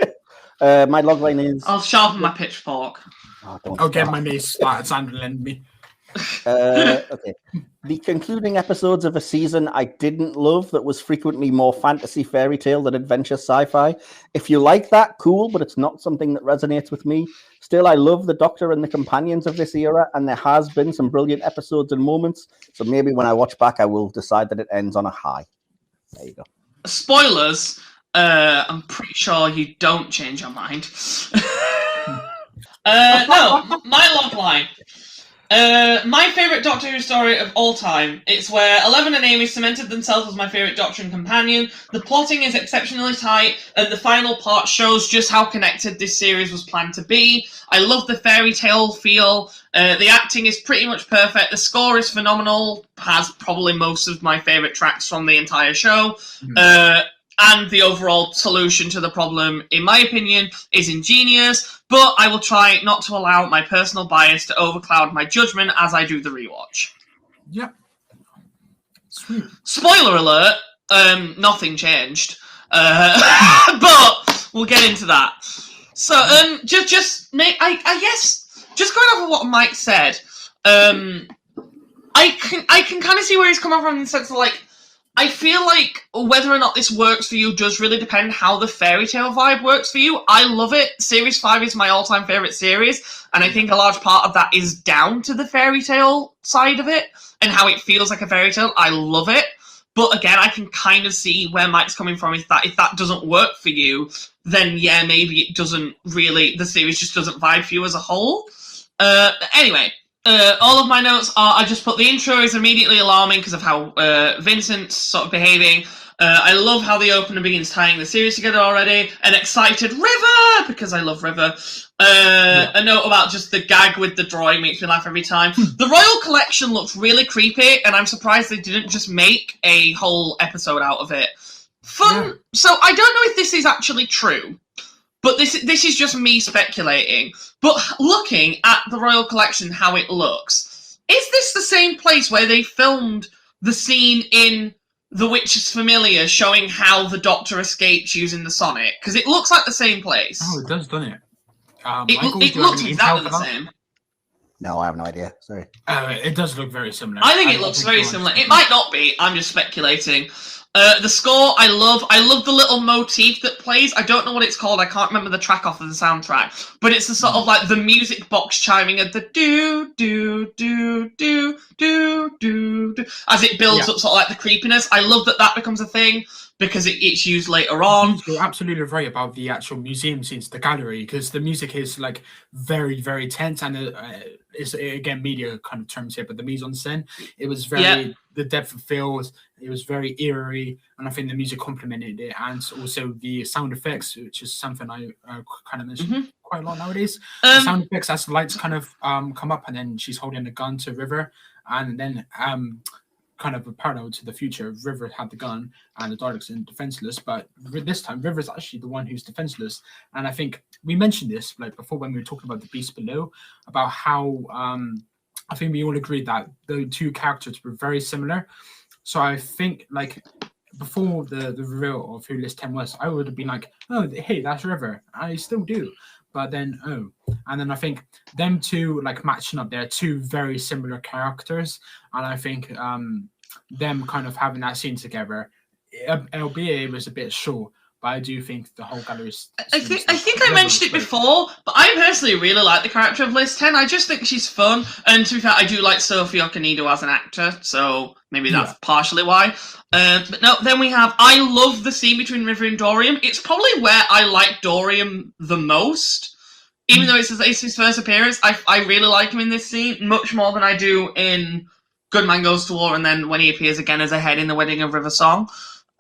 Yeah. My logline is. I'll sharpen my pitchfork. I'll get my mace started sounding enemy. Okay. The concluding episodes of a season I didn't love that was frequently more fantasy fairy tale than adventure sci-fi. If you like that, cool, but it's not something that resonates with me. Still, I love the Doctor and the companions of this era, and there has been some brilliant episodes and moments. So maybe when I watch back, I will decide that it ends on a high. There you go. Spoilers. I'm pretty sure you don't change your mind. No, my logline. My favourite Doctor Who story of all time. It's where Eleven and Amy cemented themselves as my favourite Doctor and companion. The plotting is exceptionally tight, and the final part shows just how connected this series was planned to be. I love the fairy tale feel. The acting is pretty much perfect. The score is phenomenal. Has probably most of my favourite tracks from the entire show. And the overall solution to the problem, in my opinion, is ingenious, but I will try not to allow my personal bias to overcloud my judgment as I do the rewatch. Yep. Sweet. Spoiler alert, nothing changed. But we'll get into that. So, I guess, just going off of what Mike said, I can kind of see where he's coming from in the sense of, like, I feel like whether or not this works for you does really depend how the fairy tale vibe works for you. I love it. Series 5 is my all-time favourite series, and I think a large part of that is down to the fairy tale side of it and how it feels like a fairy tale. I love it. But again, I can kind of see where Mike's coming from. If that doesn't work for you, then yeah, maybe it doesn't really, the series just doesn't vibe for you as a whole. Anyway, All of my notes are, I just put the intro is immediately alarming because of how Vincent's sort of behaving. I love how the opener begins tying the series together already. An excited River, because I love River. A note about just the gag with the drawing makes me laugh every time. The Royal Collection looks really creepy, and I'm surprised they didn't just make a whole episode out of it. Fun. Yeah. So I don't know if this is actually true, but this is just me speculating. But looking at the Royal Collection, how it looks, is this the same place where they filmed the scene in The Witch's Familiar showing how the Doctor escapes using the Sonic? Because it looks like the same place. Oh, it does, doesn't it? It looks exactly the same. No, I have no idea. Sorry. It does look very similar. I think it looks very similar. It might not be. I'm just speculating. The score, I love the little motif that plays. I don't know what it's called. I can't remember the track off of the soundtrack. But it's the sort of like the music box chiming at the do, do, do, do, do, do, do, as it builds up sort of like the creepiness. I love that becomes a thing because it's used later on. You're absolutely right about the actual museum scenes, the gallery, because the music is like very, very tense, and it's again media kind of terms here, but the mise en scène, it was very the depth of field. It was very eerie, and I think the music complemented it, and also the sound effects, which is something I kind of mentioned quite a lot nowadays. The sound effects as the lights kind of come up, and then she's holding a gun to River, and then kind of a parallel to the future. River had the gun and the Daleks are defenseless, but this time River's actually the one who's defenseless. And I think we mentioned this like before when we were talking about the Beast Below, about how I think we all agreed that the two characters were very similar. So I think like before the reveal of who List 10 was, I would have been like, oh, hey, that's River. I still do. But then, and then I think them two like matching up, they're two very similar characters. And I think them kind of having that scene together, albeit it was a bit short, but I do think the whole gallery is... I think I mentioned it before, but I personally really like the character of Liz 10. I just think she's fun. And to be fair, I do like Sophie Okonedo as an actor, so maybe that's partially why. But no, then we have... I love the scene between River and Dorian. It's probably where I like Dorian the most. Even though it's his first appearance, I really like him in this scene, much more than I do in Good Man Goes to War, and then when he appears again as a head in the Wedding of River song.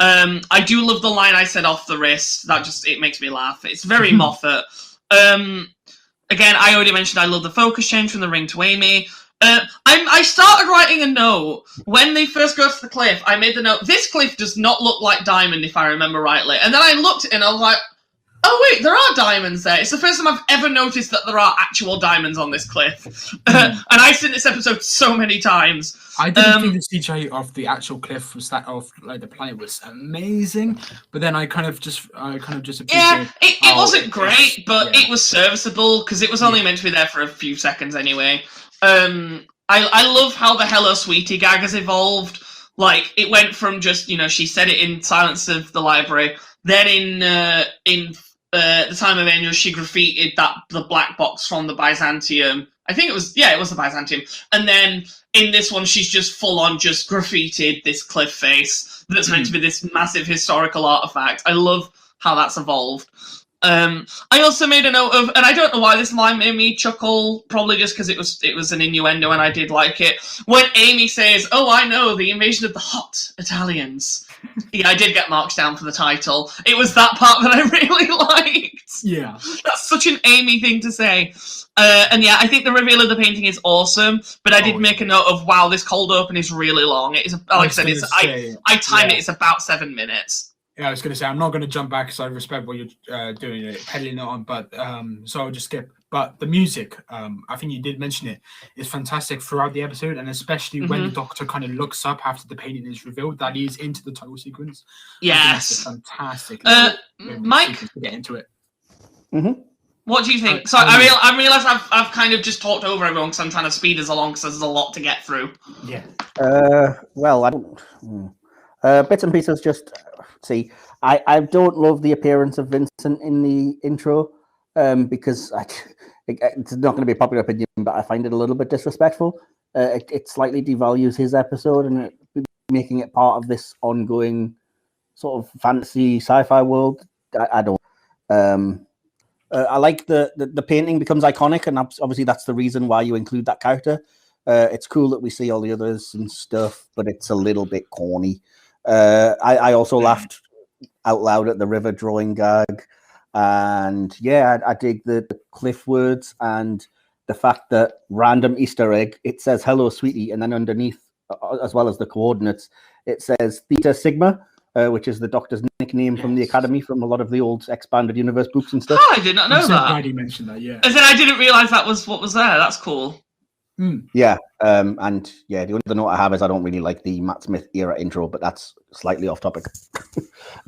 I do love the line I said off the wrist. It makes me laugh. It's very Moffat. Again, I already mentioned I love the focus change from the ring to Amy. I started writing a note when they first go to the cliff. I made the note, this cliff does not look like diamond if I remember rightly. And then I looked at it and I was like, oh wait, there are diamonds there. It's the first time I've ever noticed that there are actual diamonds on this cliff. And I've seen this episode so many times. I didn't think the CGI of the actual cliff was that of like the planet was amazing, but then I kind of just appreciated. Yeah, it wasn't great, but it was serviceable because it was only meant to be there for a few seconds anyway. I love how the Hello Sweetie gag has evolved. Like it went from just she said it in Silence of the Library, then in the Time of Angels, she graffitied the black box from the Byzantium. I think it was the Byzantium. And then in this one, she's just full on just graffitied this cliff face that's meant to be this massive historical artifact. I love how that's evolved. I also made a note of, and I don't know why this line made me chuckle, probably just because it was an innuendo and I did like it. When Amy says, "Oh, I know, the invasion of the hot Italians." Yeah, I did get marks down for the title. It was that part that I really liked. Yeah. That's such an Amy thing to say. And yeah, I think the reveal of the painting is awesome, but I did make a note of, wow, this cold open is really long. It is, like I said, I timed it, it's about 7 minutes. Yeah, I was going to say, I'm not going to jump back because I respect what you're doing, peddling it on, but so I'll just skip. But the music, I think you did mention it, is fantastic throughout the episode, and especially when the Doctor kind of looks up after the painting is revealed, that he's into the title sequence. Yes. Fantastic. Mike? To get into it. Mm-hmm. What do you think? Sorry, I realise I've kind of just talked over everyone because I'm trying to speed us along because there's a lot to get through. Yeah. Well, I don't... bits and pieces just... See, I don't love the appearance of Vincent in the intro because it's not going to be a popular opinion, but I find it a little bit disrespectful. It slightly devalues his episode and making it part of this ongoing sort of fantasy sci-fi world. I don't. I like the painting becomes iconic, and obviously that's the reason why you include that character. It's cool that we see all the others and stuff, but it's a little bit corny. I also laughed out loud at the river drawing gag, and yeah, I dig the cliff words and the fact that random Easter egg, it says "Hello, sweetie," and then underneath, as well as the coordinates, it says Theta Sigma, which is the Doctor's nickname from the Academy, from a lot of the old expanded universe books and stuff. Oh, I did not know I'm so that. glad you mentioned that. Yeah, As in, I didn't realize that was what was there. That's cool. Yeah, and yeah, the only other note I have is I don't really like the Matt Smith era intro, but that's slightly off topic.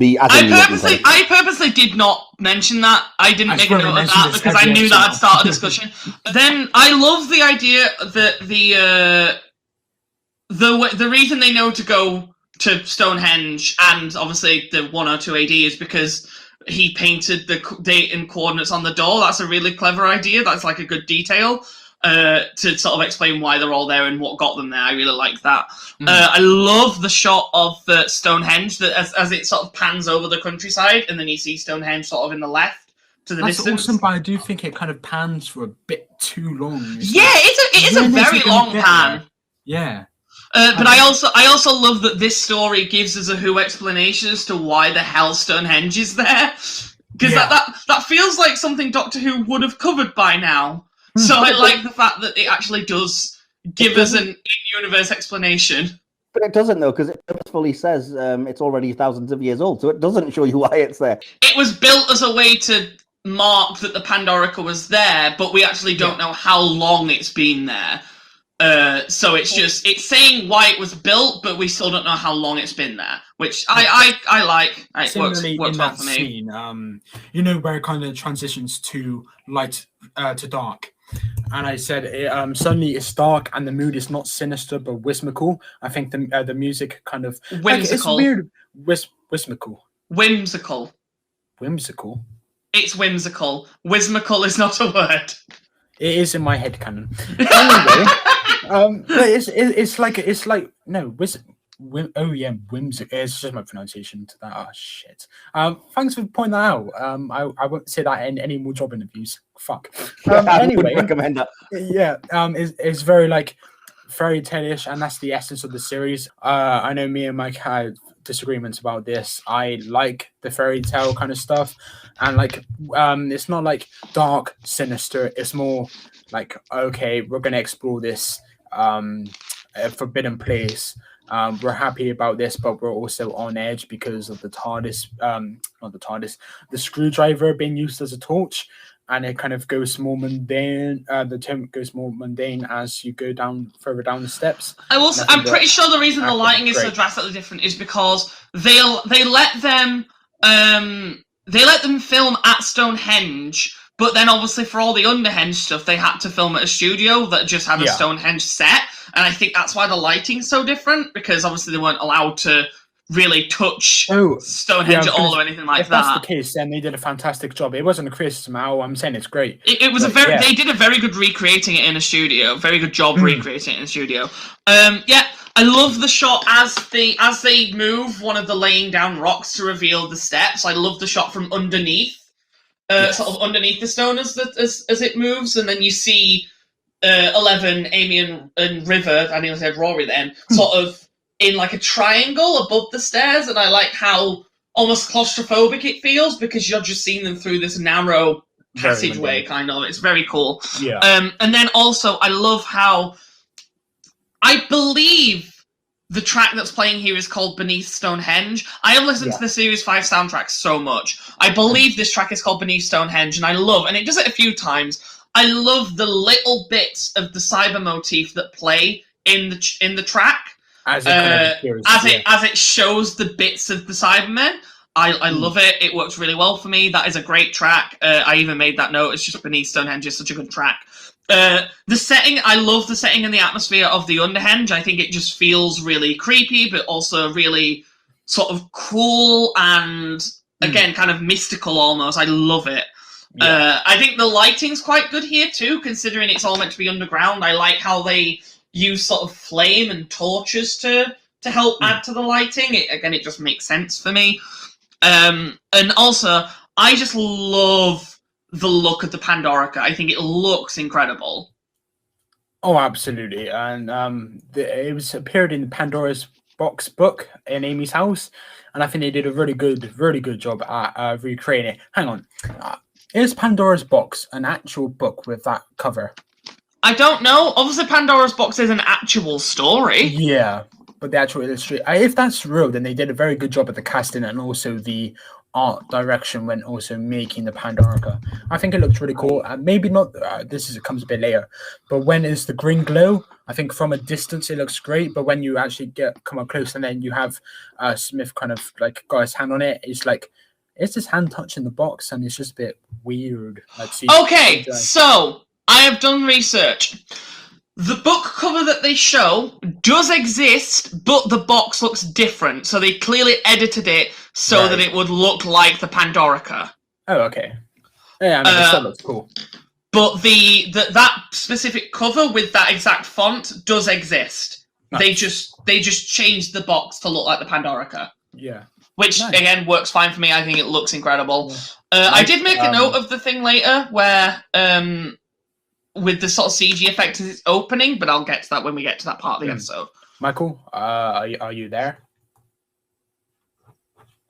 I purposely did not mention that. I didn't make a note of that because I knew that I'd start a discussion. Then I love the idea that the reason they know to go to Stonehenge and obviously the 102 AD is because he painted the date and coordinates on the door. That's a really clever idea. That's like a good detail. To sort of explain why they're all there and what got them there. I really like that. I love the shot of the Stonehenge that as it sort of pans over the countryside, and then you see Stonehenge sort of in the left to the distance. That's awesome, but I do think it kind of pans for a bit too long. It is a very long pan. Yeah. But I also love that this story gives us a Who explanation as to why the hell Stonehenge is there, because that feels like something Doctor Who would have covered by now. So I like the fact that it actually does give us an in-universe explanation. But it doesn't, though, because it purposefully says it's already thousands of years old, so it doesn't show you why it's there. It was built as a way to mark that the Pandorica was there, but we actually don't know how long it's been there. So it's saying why it was built, but we still don't know how long it's been there, which I like. It works well for me. Scene, where it kind of transitions to light to dark. And I said, suddenly it's dark and the mood is not sinister but whimsical. I think the music kind of whimsical. It's weird. Whimsical. Whimsical. Whimsical. It's whimsical. Whimsical is not a word. It is in my head canon. Anyway, whimsical. It's just my pronunciation to that. Oh shit. Thanks for pointing that out. I won't say that in any more job interviews. Fuck. Anyway, I would recommend that. Yeah. It's very like fairy tale-ish, and that's the essence of the series. I know me and Mike had disagreements about this. I like the fairy tale kind of stuff, and like it's not like dark, sinister. It's more like, okay, we're gonna explore this forbidden place. We're happy about this, but we're also on edge because of the screwdriver being used as a torch, and it kind of goes more mundane. The term goes more mundane as you go further down the steps. I'm pretty sure the reason the lighting is so drastically different is because they let them film at Stonehenge. But then, obviously, for all the Underhenge stuff, they had to film at a studio that just had a Stonehenge set. And I think that's why the lighting's so different, because obviously they weren't allowed to really touch Stonehenge at all or anything like that. If that's the case, then they did a fantastic job. It wasn't a criticism at all. I'm saying it's great. It was They did a very good recreating it in a studio. Very good job recreating it in a studio. I love the shot as they move one of the laying down rocks to reveal the steps. I love the shot from underneath. Sort of underneath the stone as it moves, and then you see 11, Amy and River, I nearly said Rory then, sort of in like a triangle above the stairs, and I like how almost claustrophobic it feels because you're just seeing them through this narrow passageway, kind of. It's very cool. Yeah. And then also, I love how I believe the track that's playing here is called Beneath Stonehenge. I have listened to the Series 5 soundtrack so much. I believe this track is called Beneath Stonehenge, and it does it a few times. I love the little bits of the cyber motif that play in the track. As it shows the bits of the Cybermen. I love it. It works really well for me. That is a great track. I even made that note. It's just Beneath Stonehenge is such a good track. The setting, I love the setting and the atmosphere of the Underhenge. I think it just feels really creepy, but also really sort of cool and, again, kind of mystical almost. I love it. Yeah. I think the lighting's quite good here too, considering it's all meant to be underground. I like how they use sort of flame and torches to help add to the lighting. It just makes sense for me. And also, I just love the look of the Pandorica. I think it looks incredible. Oh, absolutely. And it was appeared in Pandora's Box book in Amy's house, and I think they did a really good job at recreating it. Hang on, is Pandora's Box an actual book with that cover? I don't know. Obviously, Pandora's Box is an actual story. Yeah, but the actual illustration, if that's real, then they did a very good job at the casting and also the art direction when also making the Pandorica. I think it looks really cool. Maybe not. Comes a bit later, but when it's the green glow, I think from a distance it looks great. But when you actually come up close and then you have Smith kind of like got his hand on it, it's like it's his hand touching the box, and it's just a bit weird. Okay, so I have done research. The book cover that they show does exist, but the box looks different. So they clearly edited it so that it would look like the Pandorica. Oh, okay. Yeah, I mean, that looks cool. But that specific cover with that exact font does exist. Nice. They just changed the box to look like the Pandorica. Yeah. Which, again, works fine for me. I think it looks incredible. Yeah. I did make a note of the thing later where... with the sort of CG effect as it's opening, but I'll get to that when we get to that part of the episode. Michael, are you there?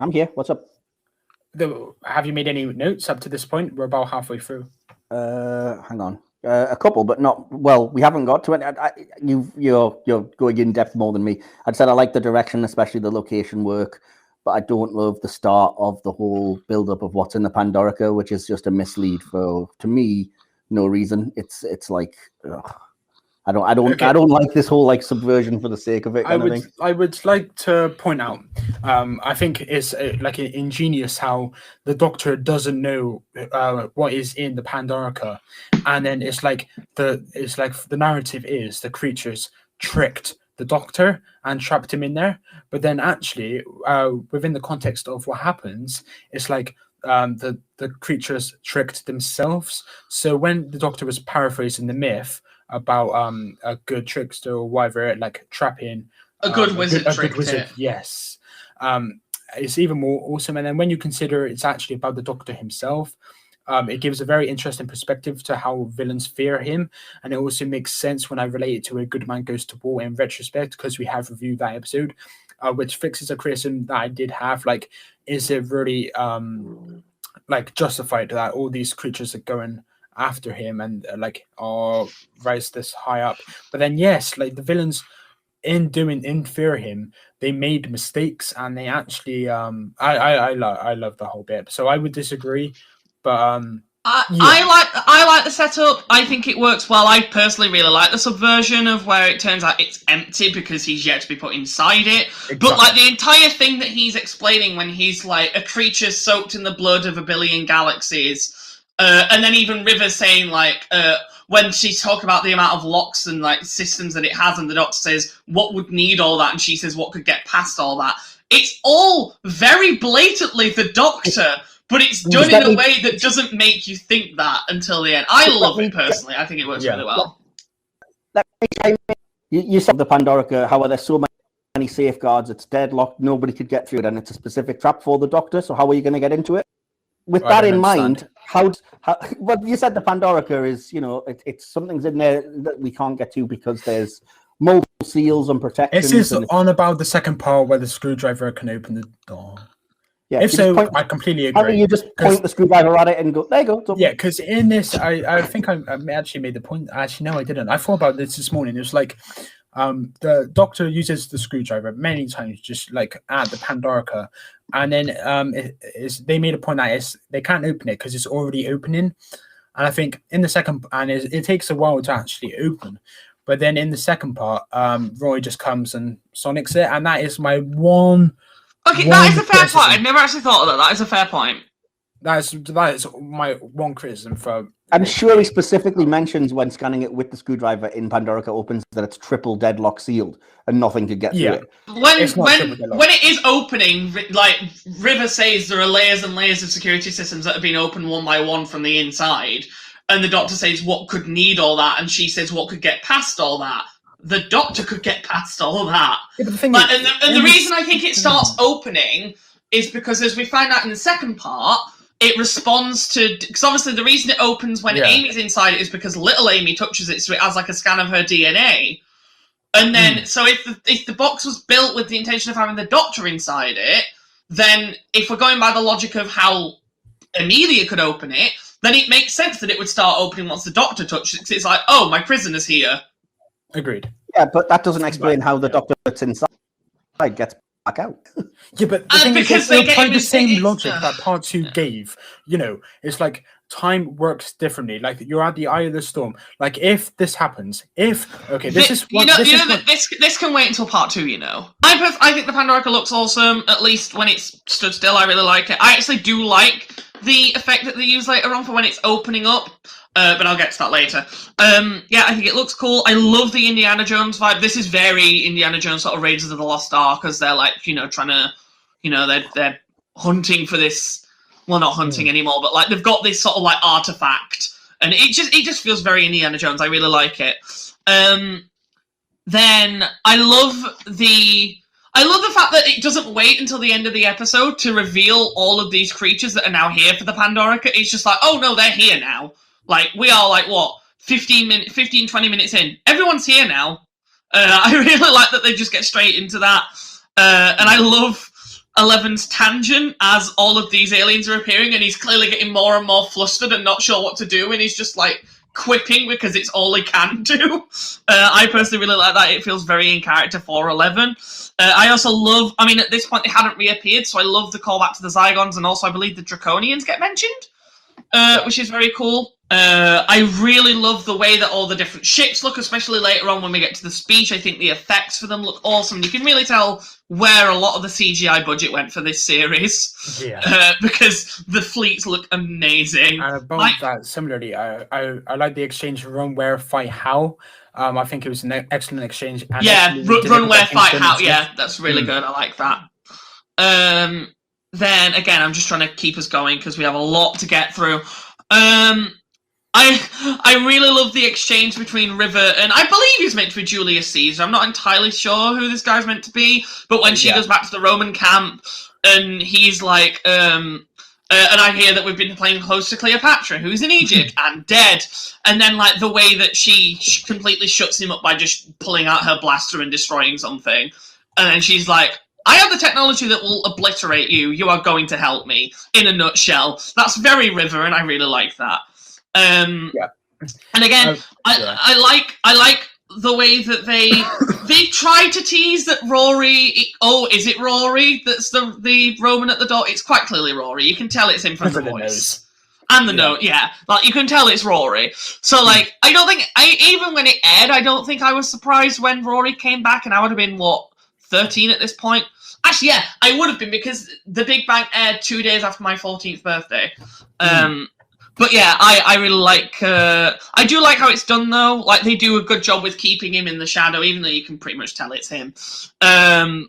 I'm here. What's up? Have you made any notes up to this point? We're about halfway through. Hang on. A couple, but not well. We haven't got to it. You're going in depth more than me. I'd said I like the direction, especially the location work, but I don't love the start of the whole build up of what's in the Pandorica, which is just a mislead to me. No reason. It's like I don't like this whole like subversion for the sake of it. I would like to point out. I think it's like ingenious how the Doctor doesn't know what is in the Pandorica, and then it's like the narrative is the creatures tricked the Doctor and trapped him in there, but then actually within the context of what happens, it's like. The creatures tricked themselves. So when the Doctor was paraphrasing the myth about a good trickster or whatever, like trapping a good wizard, yes, it's even more awesome. And then when you consider it's actually about the Doctor himself, it gives a very interesting perspective to how villains fear him, and it also makes sense when I relate it to A Good Man Goes to War in retrospect, because we have reviewed that episode, which fixes a criticism that I did have. Like, is it really like justified that all these creatures are going after him and rise this high up? But then yes, like the villains in fear him, they made mistakes, and they actually I love the whole bit. So I would disagree. But I like the setup. I think it works well. I personally really like the subversion of where it turns out it's empty because he's yet to be put inside it. Exactly. But like the entire thing that he's explaining when he's like a creature soaked in the blood of 1 billion galaxies, and then even River saying like when she's talking about the amount of locks and like systems that it has, and the Doctor says what would need all that, and she says what could get past all that. It's all very blatantly the Doctor. But it's done in a way that doesn't make you think that until the end. I love it personally. I think it works really well. You said the Pandorica, how are there so many safeguards? It's deadlocked. Nobody could get through it, and it's a specific trap for the Doctor. So how are you going to get into it? With that in mind, how well, you said the Pandorica is, it's something's in there that we can't get to because there's multiple seals and protections. This is on about the second part where the screwdriver can open the door. Yeah, if so, I completely agree. How do you just point the screwdriver at it and go, there you go? Yeah, because in this, I think I actually made the point. Actually, no, I didn't. I thought about this morning. It was like the Doctor uses the screwdriver many times, just like at the Pandorica. And then they made a point that they can't open it because it's already opening. And I think in the second, and it takes a while to actually open. But then in the second part, Roy just comes and sonics it. And that is my one... Okay, that is a fair point. I'd never actually thought of that. That is a fair point. That is my one criticism for... I'm sure he specifically mentions when scanning it with the screwdriver in Pandorica Opens that it's triple deadlock sealed and nothing could get through it. When it is opening, like River says, there are layers and layers of security systems that have been opened one by one from the inside, and the Doctor says what could need all that, and she says what could get past all that. The Doctor could get past all that. Yeah, the reason I think it starts opening is because, as we find out in the second part, it responds to, because obviously the reason it opens when Amy's inside it is because little Amy touches it, so it has like a scan of her DNA. And then, so if the box was built with the intention of having the Doctor inside it, then if we're going by the logic of how Amelia could open it, then it makes sense that it would start opening once the Doctor touches it, because it's like, oh, my prisoner's here. Agreed. Yeah, but that doesn't explain how the Doctor that's inside gets back out. Yeah, but the thing is, they apply the same logic that Part 2 gave. You know, it's like time works differently. Like, you're at the eye of the storm. Like, if this happens, this can wait until Part 2, you know. I think the Pandorica looks awesome, at least when it's stood still. I really like it. I actually do like the effect that they use later on for when it's opening up, but I'll get to that later. Yeah, I think it looks cool. I love the Indiana Jones vibe. This is very Indiana Jones sort of Raiders of the Lost Ark, because they're like, you know, trying to, you know, they're hunting for this. Well, not hunting anymore, but like they've got this sort of like artifact, and it just feels very Indiana Jones. I really like it. Then I love the fact that it doesn't wait until the end of the episode to reveal all of these creatures that are now here for the Pandorica. It's just like, oh no, they're here now. Like, we are like, what, 15, 20 minutes in. Everyone's here now. I really like that they just get straight into that. And I love 11's tangent as all of these aliens are appearing, and he's clearly getting more and more flustered and not sure what to do, and he's just like quipping because it's all he can do. I personally really like that. It feels very in character for 11. I also love, I mean, at this point they hadn't reappeared, so I love the callback to the Zygons, and also I believe the Draconians get mentioned, which is very cool. I really love the way that all the different ships look, especially later on when we get to the speech. I think the effects for them look awesome. You can really tell where a lot of the CGI budget went for this series, because the fleets look amazing. And about that, similarly, I like the exchange run where fight how. I think it was an excellent exchange. And run where fight how. Yeah, that's really good. I like that. Then again, I'm just trying to keep us going because we have a lot to get through. I really love the exchange between River and I believe he's meant to be Julius Caesar. I'm not entirely sure who this guy's meant to be, but when she goes back to the Roman camp and he's like, and I hear that we've been playing close to Cleopatra, who's in Egypt and dead, and then like the way that she completely shuts him up by just pulling out her blaster and destroying something, and then she's like, I have the technology that will obliterate you. You are going to help me. In a nutshell, that's very River, and I really like that. And again, I like the way that they try to tease that Rory. Is it Rory that's the Roman at the door? It's quite clearly Rory. You can tell it's him from the voice and the note. Yeah, like you can tell it's Rory. So like, I don't think even when it aired, I don't think I was surprised when Rory came back, and I would have been 13 at this point. Actually, yeah, I would have been, because The Big Bang aired 2 days after my 14th birthday. But yeah, I really like. I do like how it's done though. Like they do a good job with keeping him in the shadow, even though you can pretty much tell it's him. And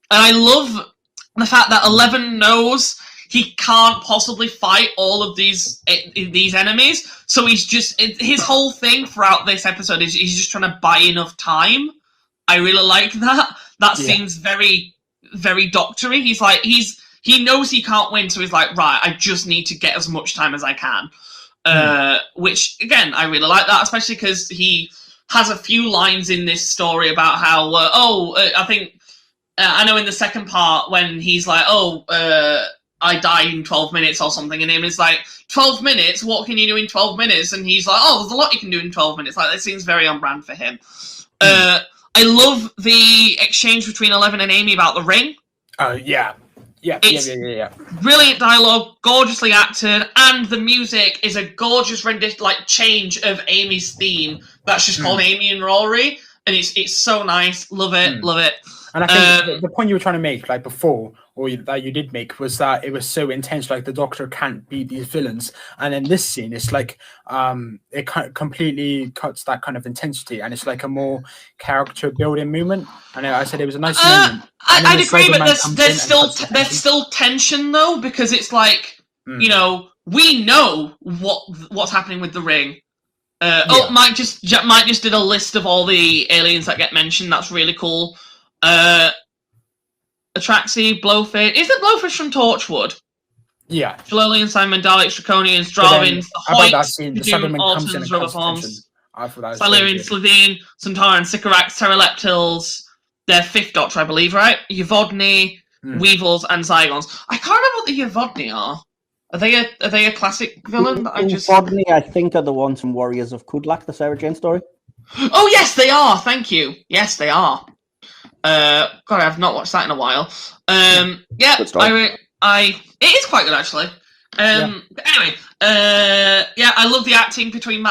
I love the fact that 11 knows he can't possibly fight all of these enemies, so he's just his whole thing throughout this episode is he's just trying to buy enough time. I really like that. That seems very, very doctory. He's like he knows he can't win, so he's like, right, I just need to get as much time as I can. Which, again, I really like that, especially because he has a few lines in this story about how, I think, I know in the second part when he's like, I die in 12 minutes or something, and him is like, 12 minutes? What can you do in 12 minutes? And he's like, there's a lot you can do in 12 minutes. Like, that seems very on brand for him. I love the exchange between 11 and Amy about the ring. Yeah. Brilliant dialogue, gorgeously acted, and the music is a gorgeous rendition, like change of Amy's theme. That's just called Amy and Rory, and it's so nice. Love it, love it. And I think the point you were trying to make, like before, or that you did make, was that it was so intense. Like the Doctor can't beat these villains, and in this scene, it's like it completely cuts that kind of intensity, and it's like a more character building movement. And I said it was a nice moment. I'd agree, but there's still tension though, because it's like you know, we know what's happening with the ring. Mike just did a list of all the aliens that get mentioned. That's really cool. Atraxi, Blowfish. Is it Blowfish from Torchwood? Yeah. Flurley, Simon, Daleks, Draconians, Dravins, the about that Hoyts, scene, the Doom, Cyberman comes in Autons, and Rubber calls attention. Forms, I thought that was Silurian, Slovene, Centauran, Sycorax, Pteroleptils, their 5th Doctor, I believe, right? Yvodney, Weevils, and Zygons. I can't remember what the Yvodney are. Are they a classic villain? Yvodney, I think, are the ones from Warriors of Kudlak, the Sarah Jane story. Oh, yes, they are. Thank you. Yes, they are. God, I've not watched that in a while. Yeah, it is quite good, actually. Anyway, I love the acting between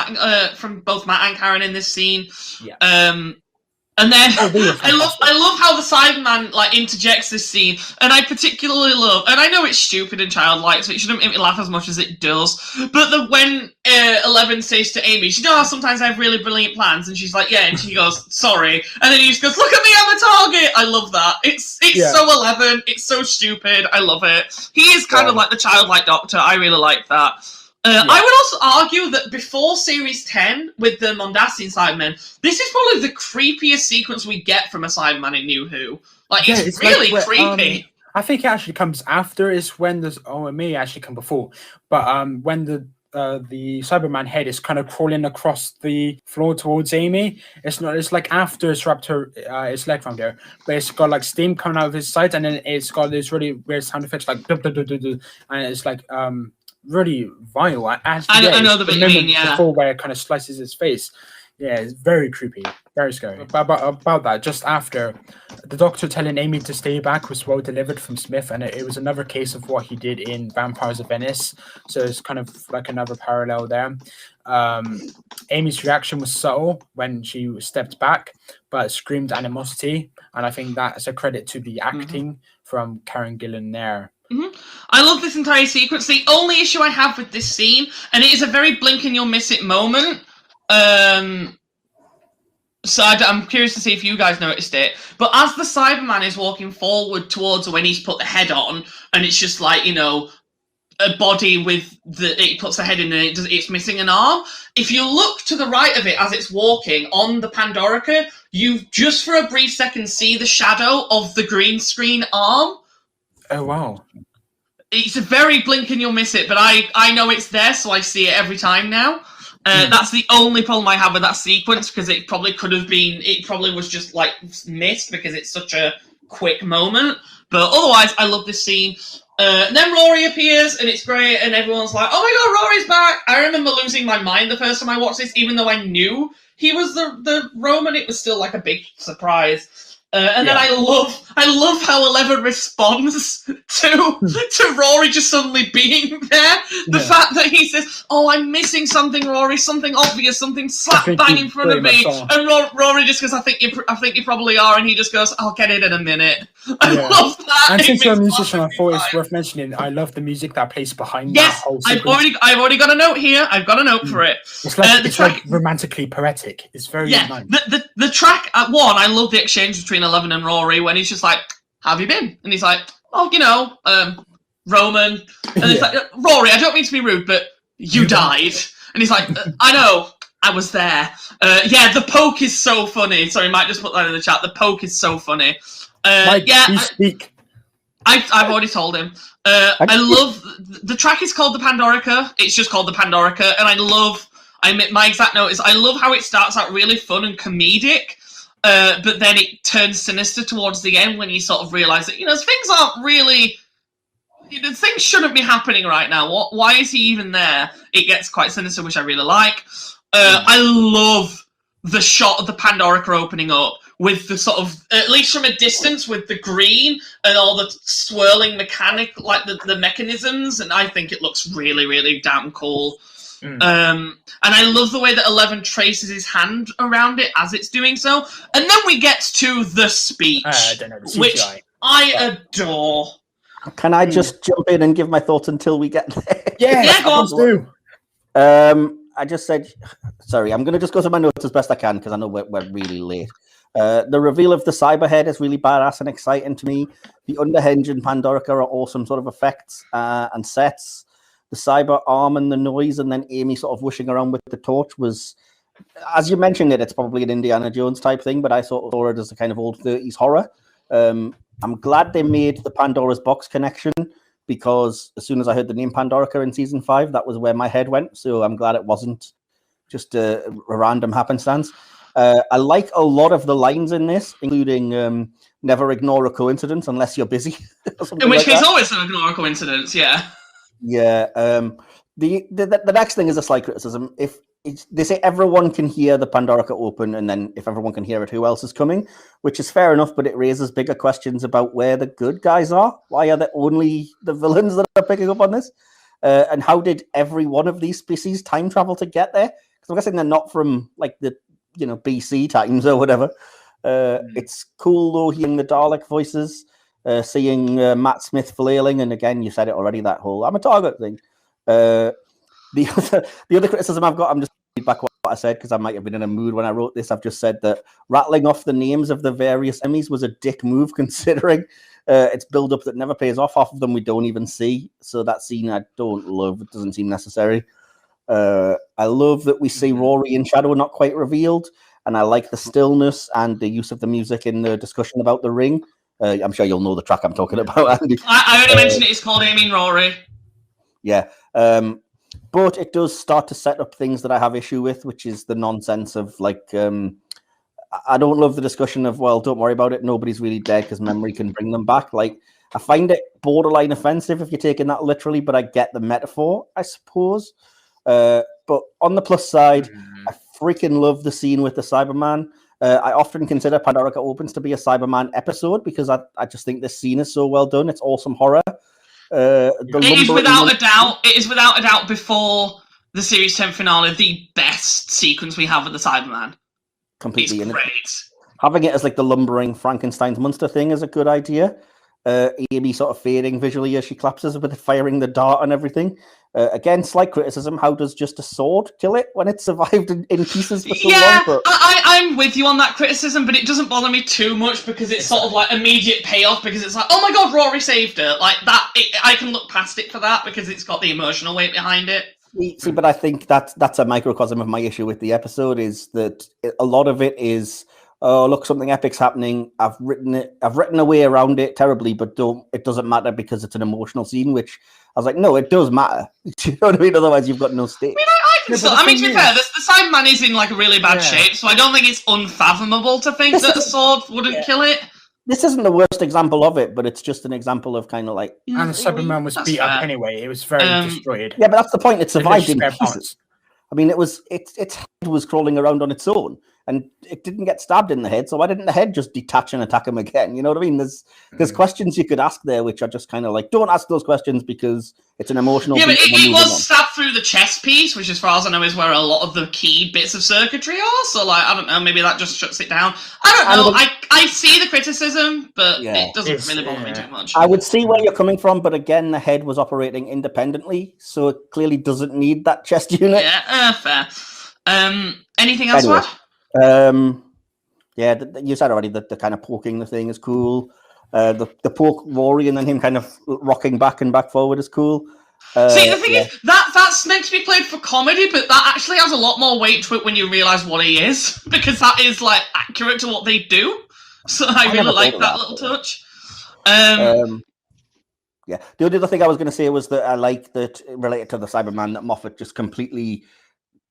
from both Matt and Karen in this scene. Yeah. And then I love how the Cyberman interjects this scene, and I particularly love, and I know it's stupid and childlike, so it shouldn't make me laugh as much as it does. But when 11 says to Amy, she knows sometimes I have really brilliant plans, and she's like, yeah, and she goes, sorry, and then he just goes, look at me, I'm a target. I love that. It's so 11. It's so stupid. I love it. He is kind of like the childlike Doctor. I really like that. I would also argue that before Series 10, with the Mondasian Cybermen, this is probably the creepiest sequence we get from a Cyberman in New Who. It's really creepy. I think it actually comes after, is when there's... Oh, it may actually come before. But when the Cyberman head is kind of crawling across the floor towards Amy, it's like after it's wrapped his leg from there, but it's got steam coming out of his sides, and then it's got this really weird sound effects and it's really vile. I know the bit you mean, yeah. Before, where it kind of slices his face. Yeah, it's very creepy, very scary. But about that, just after, the Doctor telling Amy to stay back was well delivered from Smith, and it was another case of what he did in Vampires of Venice. So it's kind of like another parallel there. Amy's reaction was subtle when she stepped back, but screamed animosity, and I think that's a credit to the acting from Karen Gillan there. I love this entire sequence. The only issue I have with this scene, and it is a very blink and you'll miss it moment, so I'm curious to see if you guys noticed it, but as the Cyberman is walking forward towards when he's put the head on, and it's just a body with it puts the head in and it's missing an arm. If you look to the right of it as it's walking on the Pandorica, you just for a brief second see the shadow of the green screen arm. Oh, wow. It's a very blink and you'll miss it, but I know it's there, so I see it every time now. That's the only problem I have with that sequence, because it probably was just missed because it's such a quick moment. But otherwise, I love this scene. And then Rory appears, and it's great, and everyone's like, oh my god, Rory's back! I remember losing my mind the first time I watched this, even though I knew he was the Roman. It was still a big surprise. And then I love how 11 responds to Rory just suddenly being there. The fact that he says, "Oh, I'm missing something, Rory. Something obvious. Something slap bang in front of me." And Rory just goes, "I think you probably are." And he just goes, "I'll get it in a minute." I love that. And since you're a musician, I thought it's worth mentioning. I love the music that plays behind that whole sequence. I've already got a note here. I've got a note for it. It's like romantically poetic. It's very nice. The track at one. I love the exchange between 11 and Rory when he's just like, "How have you been?" And he's like, "Oh, Roman." And it's like, "Rory, I don't mean to be rude, but you died." And he's like, "I know, I was there." The poke is so funny. Sorry, Mike just put that in the chat. The poke is so funny. Mike, speak. I've already told him. I love the track is called the Pandorica. It's just called the Pandorica, and my exact note is I love how it starts out really fun and comedic. But then it turns sinister towards the end when you sort of realise that, things aren't really... things shouldn't be happening right now. Why is he even there? It gets quite sinister, which I really like. I love the shot of the Pandorica opening up with the sort of, at least from a distance, with the green and all the swirling mechanic, the mechanisms, and I think it looks really, really damn cool. And I love the way that 11 traces his hand around it as it's doing so. And then we get to the speech, which I adore. Can I just jump in and give my thoughts until we get there? Yeah, go on. I just said, sorry, I'm going to just go through my notes as best I can because I know we're really late. The reveal of the Cyberhead is really badass and exciting to me. The Underhenge and Pandorica are awesome sort of effects and sets. The cyber arm and the noise, and then Amy sort of whooshing around with the torch was, as you mentioned it's probably an Indiana Jones type thing, but I sort of saw it as a kind of old 30s horror. I'm glad they made the Pandora's Box connection because as soon as I heard the name Pandorica in season 5, that was where my head went. So I'm glad it wasn't just a random happenstance. I like a lot of the lines in this, including never ignore a coincidence unless you're busy. In which case, always ignore a coincidence, yeah. Yeah. The next thing is a slight criticism. If they say everyone can hear the Pandorica Open, and then if everyone can hear it, who else is coming? Which is fair enough, but it raises bigger questions about where the good guys are. Why are there only the villains that are picking up on this? And how did every one of these species time travel to get there? Because I'm guessing they're not from like the BC times or whatever. It's cool though hearing the Dalek voices, seeing Matt Smith flailing, and again you said it already, that whole I'm a target thing. The other criticism I've got, I'm just back what I said because I might have been in a mood when I wrote this. I've just said that rattling off the names of the various enemies was a dick move, considering it's build up that never pays off. Half of them we don't even see, so that scene I don't love. It doesn't seem necessary. I love that we see Rory in shadow, not quite revealed, and I like the stillness and the use of the music in the discussion about the ring. I'm sure you'll know the track I'm talking about, Andy. I already mentioned it. It's called Aiming Rory. Yeah. But it does start to set up things that I have issue with, which is the nonsense of like, I don't love the discussion of, well, don't worry about it. Nobody's really dead because memory can bring them back. Like, I find it borderline offensive if you're taking that literally, but I get the metaphor, I suppose. But on the plus side, I freaking love the scene with the Cyberman. I often consider Pandorica Opens to be a Cyberman episode because I just think this scene is so well done. It's awesome horror. It is without a doubt before the series 10 finale the best sequence we have with the Cyberman. Completely. It's great. Having it as like the lumbering Frankenstein's monster thing is a good idea. Amy sort of fading visually as she collapses with firing the dart and everything. Again, slight criticism. How does just a sword kill it when it's survived in pieces for so long? But I'm with you on that criticism, but it doesn't bother me too much because it's sort of like immediate payoff because it's like, oh my god, Rory saved her. Like that, I can look past it for that because it's got the emotional weight behind it. See, but I think that's a microcosm of my issue with the episode is that a lot of it is, oh, look, something epic's happening. I've written a way around it terribly, but it doesn't matter because it's an emotional scene, which I was like, no, it does matter. Do you know what I mean? Otherwise, you've got no stake. I mean, to be fair, the Cyberman is in like a really bad shape, so I don't think it's unfathomable to think that a sword wouldn't kill it. This isn't the worst example of it, but it's just an example of kind of like... And the Cyberman was beat up anyway. It was very destroyed. Yeah, but that's the point. It survived in pieces. I mean, its head was crawling around on its own, and it didn't get stabbed in the head. So why didn't the head just detach and attack him again? You know what I mean? There's questions you could ask there, which are just kind of like, don't ask those questions because it's an emotional. Yeah, but it was stabbed through the chest piece, which, as far as I know, is where a lot of the key bits of circuitry are. So, like, I don't know, maybe that just shuts it down. I don't know. I see the criticism, but it doesn't really bother me too much. I would see where you're coming from, but again, the head was operating independently, so it clearly doesn't need that chest unit. Yeah, fair. Anything else, anyway, Rod? You said already that the kind of poking the thing is cool. The poke Rory and then him kind of rocking back and back forward is cool. See, the thing is, that's meant to be played for comedy, but that actually has a lot more weight to it when you realise what he is, because that is, like, accurate to what they do. So I really like that little touch. Yeah. The only other thing I was going to say was that I like that, related to the Cyberman, that Moffat just completely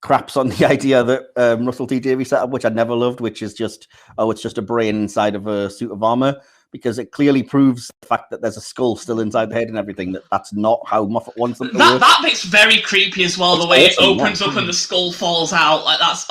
craps on the idea that Russell T Davies set up, which I never loved, which is just, it's just a brain inside of a suit of armor, because it clearly proves the fact that there's a skull still inside the head and everything, that's not how Moffat wants them to work. That bit's very creepy as well, the way it opens up and the skull falls out. Like, that's,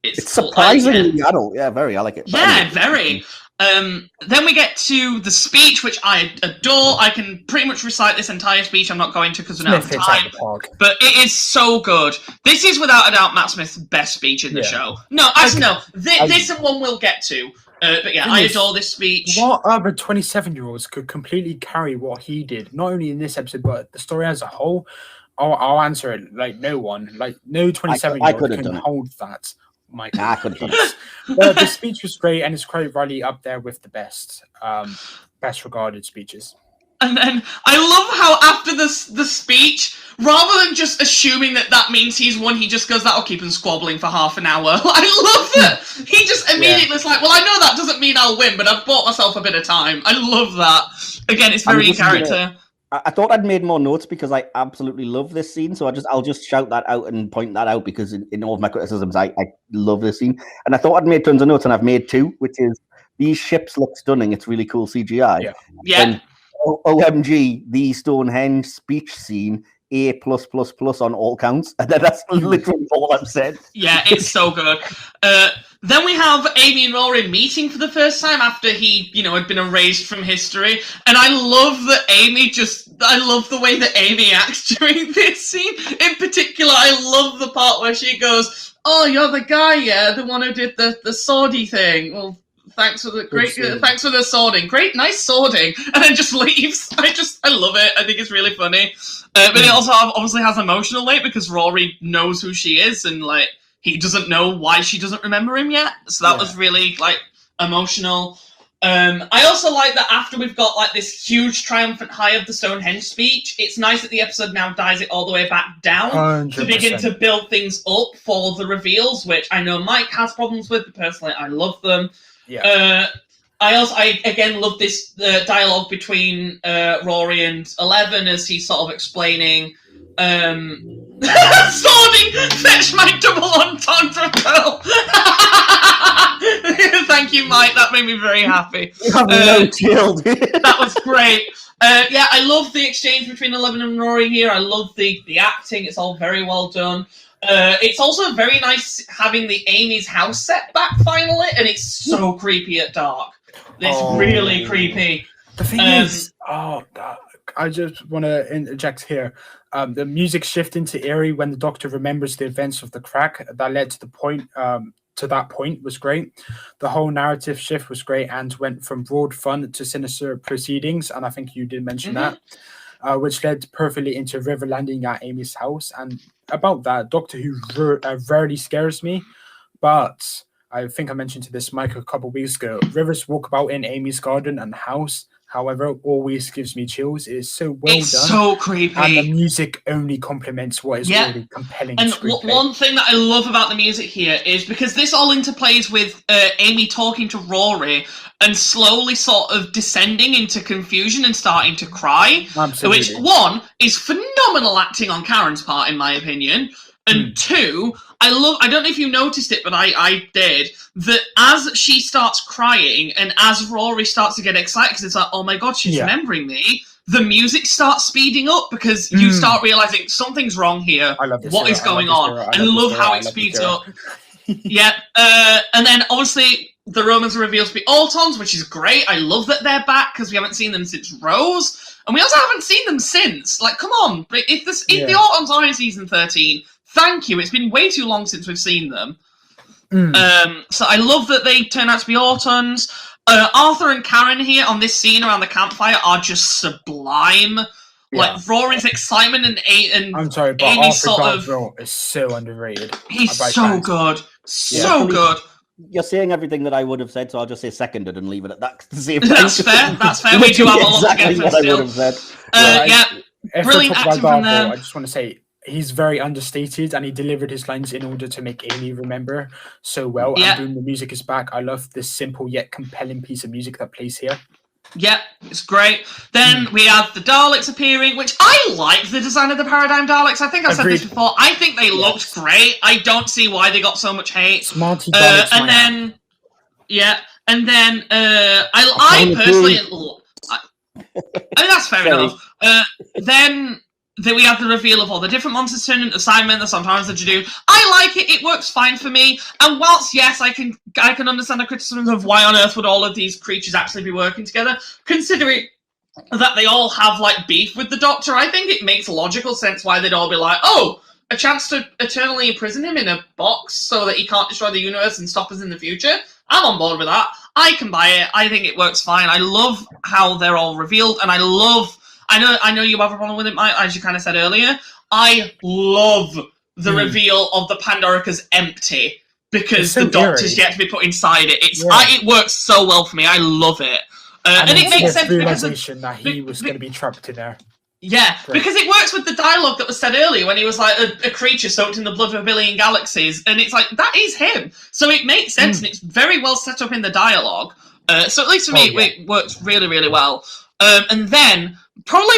it's surprisingly adult. Yeah, very. I like it. Yeah, very. Then we get to the speech, which I adore. I can pretty much recite this entire speech. I'm not going to because we don't have time. But it is so good. This is without a doubt Matt Smith's best speech in the show. No, actually, no. This and one we'll get to. But yeah, I adore this speech. What other 27-year-olds could completely carry what he did, not only in this episode, but the story as a whole? I'll answer it. Like, no one. Like, no 27-year-old can hold that. I could have done it. The speech was great, and it's quite rightly up there with the best regarded speeches. And then I love how after the speech, rather than just assuming that means he's won, he just goes, that'll keep him squabbling for half an hour. I love that. He just immediately is like, well, I know that doesn't mean I'll win, but I've bought myself a bit of time. I love that. Again, it's very in character. I thought I'd made more notes because I absolutely love this scene. So I'll just shout that out and point that out because in all of my criticisms, I love this scene. And I thought I'd made tons of notes, and I've made 2, which is these ships look stunning. It's really cool CGI. Yeah. And OMG, the Stonehenge speech scene, A+++ on all counts. And that's literally all I've said. Yeah, it's so good. Then we have Amy and Rory meeting for the first time after he, had been erased from history. And I love that I love the way that Amy acts during this scene. In particular, I love the part where she goes, "Oh, you're the guy, yeah, the one who did the swordy thing. Well, thanks for the thanks for the swording. Great, nice swording." And then just leaves. I love it. I think it's really funny. But it also obviously has emotional weight because Rory knows who she is and he doesn't know why she doesn't remember him yet. So that was really emotional. I also like that after we've got this huge triumphant high of the Stonehenge speech, it's nice that the episode now dials it all the way back down 100%. To begin to build things up for the reveals, which I know Mike has problems with, but personally I love them. Yeah. I again love this dialogue between Rory and Eleven as he's sort of explaining swording, fetch my double entendre pearl. Thank you, Mike. That made me very happy. You have no chill, dude. That was great. I love the exchange between Eleven and Rory here. I love the acting. It's all very well done. It's also very nice having the Amy's house set back finally, and it's so creepy at dark. It's really creepy. The thing is, I just want to interject here. The music shift into eerie when the Doctor remembers the events of the crack that led to the point. To that point was great. The whole narrative shift was great and went from broad fun to sinister proceedings. And I think you did mention that, which led perfectly into River landing at Amy's house. And about that, Doctor Who rarely scares me, but I think I mentioned to this Mike a couple of weeks ago. River's walkabout in Amy's garden and house, however, always gives me chills. It is so well done. It's so creepy. And the music only complements what is already compelling. And one thing that I love about the music here is because this all interplays with Amy talking to Rory and slowly sort of descending into confusion and starting to cry. Absolutely. Which, one, is phenomenal acting on Karen's part, in my opinion. And two, I don't know if you noticed it, but I did, that as she starts crying and as Rory starts to get excited, because it's like, oh my God, she's remembering me, the music starts speeding up because you start realizing something's wrong here. I love this What is going on? I love how it speeds up. And then obviously the Romans are revealed to be Autons, which is great. I love that they're back because we haven't seen them since Rose. And we also haven't seen them since. Come on. If the Autons are in season 13, thank you. It's been way too long since we've seen them. So I love that they turn out to be Autons. Arthur and Karen here on this scene around the campfire are just sublime. Rory's excitement and I'm sorry, but Amy's Arthur is so underrated. He's so good. So good. You're saying everything that I would have said, so I'll just say seconded and leave it at that. That's fair. That's fair. We do have a lot to get through still. Brilliant acting from them. I just want to say he's very understated and he delivered his lines in order to make Amy remember so well. And when the music is back, I love this simple yet compelling piece of music that plays here. Yeah, it's great. Then we have the Daleks appearing, which I like the design of the Paradigm Daleks. I think I've said this before. I think they looked great. I don't see why they got so much hate. Smarty Daleks. I personally, I mean, that's fair enough. Then we have the reveal of all the different monsters turning into Simon, the sometimes that you do. I like it. It works fine for me. And whilst, yes, I can understand the criticism of why on earth would all of these creatures actually be working together, considering that they all have, beef with the Doctor, I think it makes logical sense why they'd all be like, oh, a chance to eternally imprison him in a box so that he can't destroy the universe and stop us in the future. I'm on board with that. I can buy it. I think it works fine. I love how they're all revealed, and I know you have a problem with it, Mike, as you kind of said earlier. I love the reveal of the Pandorica's empty because the Doctor's yet to be put inside it. It works so well for me. I love it. And it makes sense because that he was going to be trapped in there. Yeah, because it works with the dialogue that was said earlier when he was like a creature soaked in the blood of a billion galaxies, and it's like, that is him. So it makes sense, and it's very well set up in the dialogue. So at least for me, it works really, really well. And then probably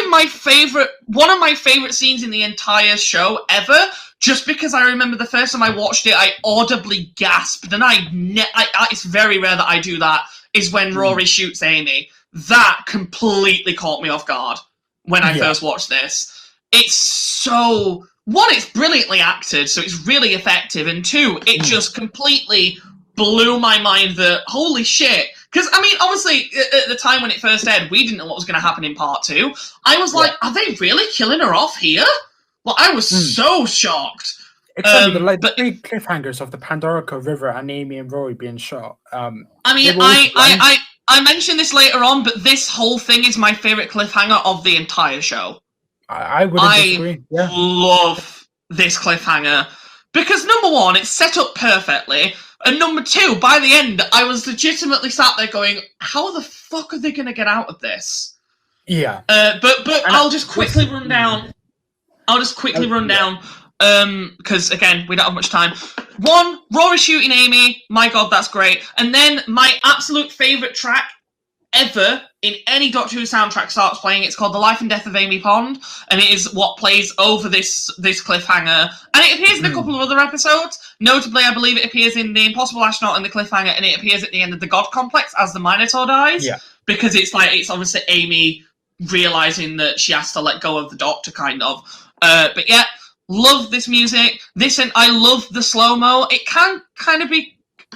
one of my favorite scenes in the entire show ever, just because I remember the first time I watched it, I audibly gasped, and it's very rare that I do that, is when Rory shoots Amy. That completely caught me off guard when I first watched this. It's so... One, it's brilliantly acted, so it's really effective, and two, it just completely blew my mind that, holy shit. Because, I mean, obviously, at the time when it first aired, we didn't know what was going to happen in part 2. I was like, are they really killing her off here? Well, I was so shocked. Exactly, the big cliffhangers of the Pandorica River and Amy and Rory being shot. I mean, I mentioned this later on, but this whole thing is my favourite cliffhanger of the entire show. I wouldn't disagree. Yeah. Love this cliffhanger. Because, number one, it's set up perfectly. And number two, by the end, I was legitimately sat there going, how the fuck are they going to get out of this? Yeah. But I'll just quickly run down. Because, again, we don't have much time. One, Rory shooting Amy. My God, that's great. And then my absolute favourite track ever in any Doctor Who soundtrack starts playing. It's called The Life and Death of Amy Pond, and it is what plays over this cliffhanger. And it appears in a couple of other episodes. Notably, I believe it appears in The Impossible Astronaut and The Cliffhanger, and it appears at the end of The God Complex as the Minotaur dies. Yeah. Because it's obviously Amy realising that she has to let go of the Doctor, kind of. But yeah, love this music. And I love the slow-mo. It can kind of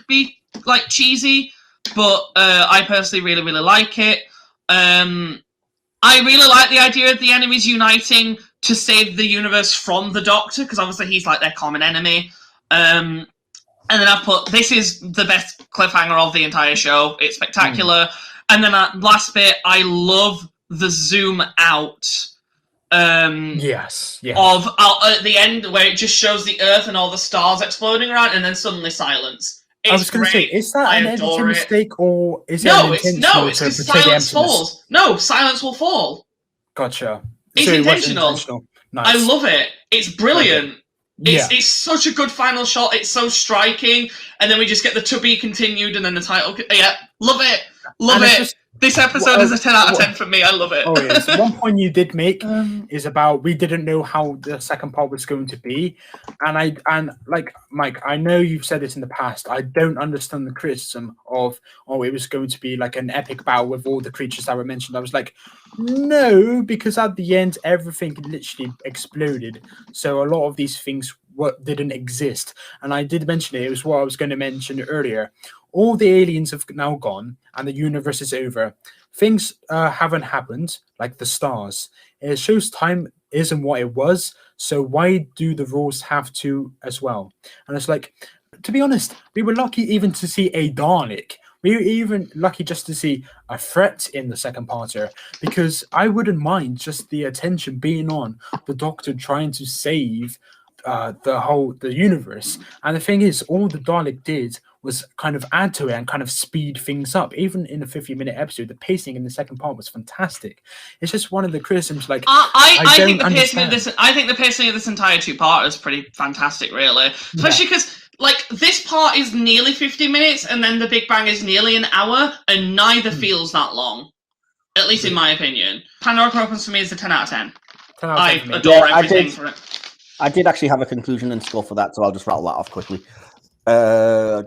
be like cheesy, but I personally really, really like it. I really like the idea of the enemies uniting to save the universe from the Doctor, because obviously he's like their common enemy. And then I've put, this is the best cliffhanger of the entire show. It's spectacular. And then last bit, I love the zoom out. Yes. Of at the end where it just shows the Earth and all the stars exploding around, and then suddenly silence. I was going to say, is that an editing mistake, or is it it's because silence falls. No, silence will fall. Gotcha. It's intentional. Nice. I love it. It's brilliant. Okay. It's such a good final shot. It's so striking, and then we just get the to be continued, and then the title. Yeah, love it. Love it. This episode is a 10 out of 10 for me. I love it. Oh, yes. One point you did make is about we didn't know how the second part was going to be. And like, Mike, I know you've said this in the past. I don't understand the criticism of, it was going to be like an epic battle with all the creatures that were mentioned. I was like, no, because at the end, everything literally exploded. So a lot of these things didn't exist. And I did mention it was what I was going to mention earlier. All the aliens have now gone and the universe is over. Things haven't happened, like the stars. It shows time isn't what it was, so why do the rules have to as well? And it's like, to be honest, we were lucky even to see a Dalek. We were even lucky just to see a threat in the second parter, because I wouldn't mind just the attention being on the Doctor trying to save the universe. And the thing is, all the Dalek did was kind of add to it and kind of speed things up. Even in a 50-minute episode, the pacing in the second part was fantastic. It's just one of the criticisms. Like, I think the pacing of this entire two-part is pretty fantastic, really. Especially because this part is nearly 50 minutes, and then the Big Bang is nearly an hour, and neither feels that long. At least in my opinion. Pandorica Opens for me is a 10 out of 10. I adore everything for it. I did actually have a conclusion and score for that, so I'll just rattle that off quickly. A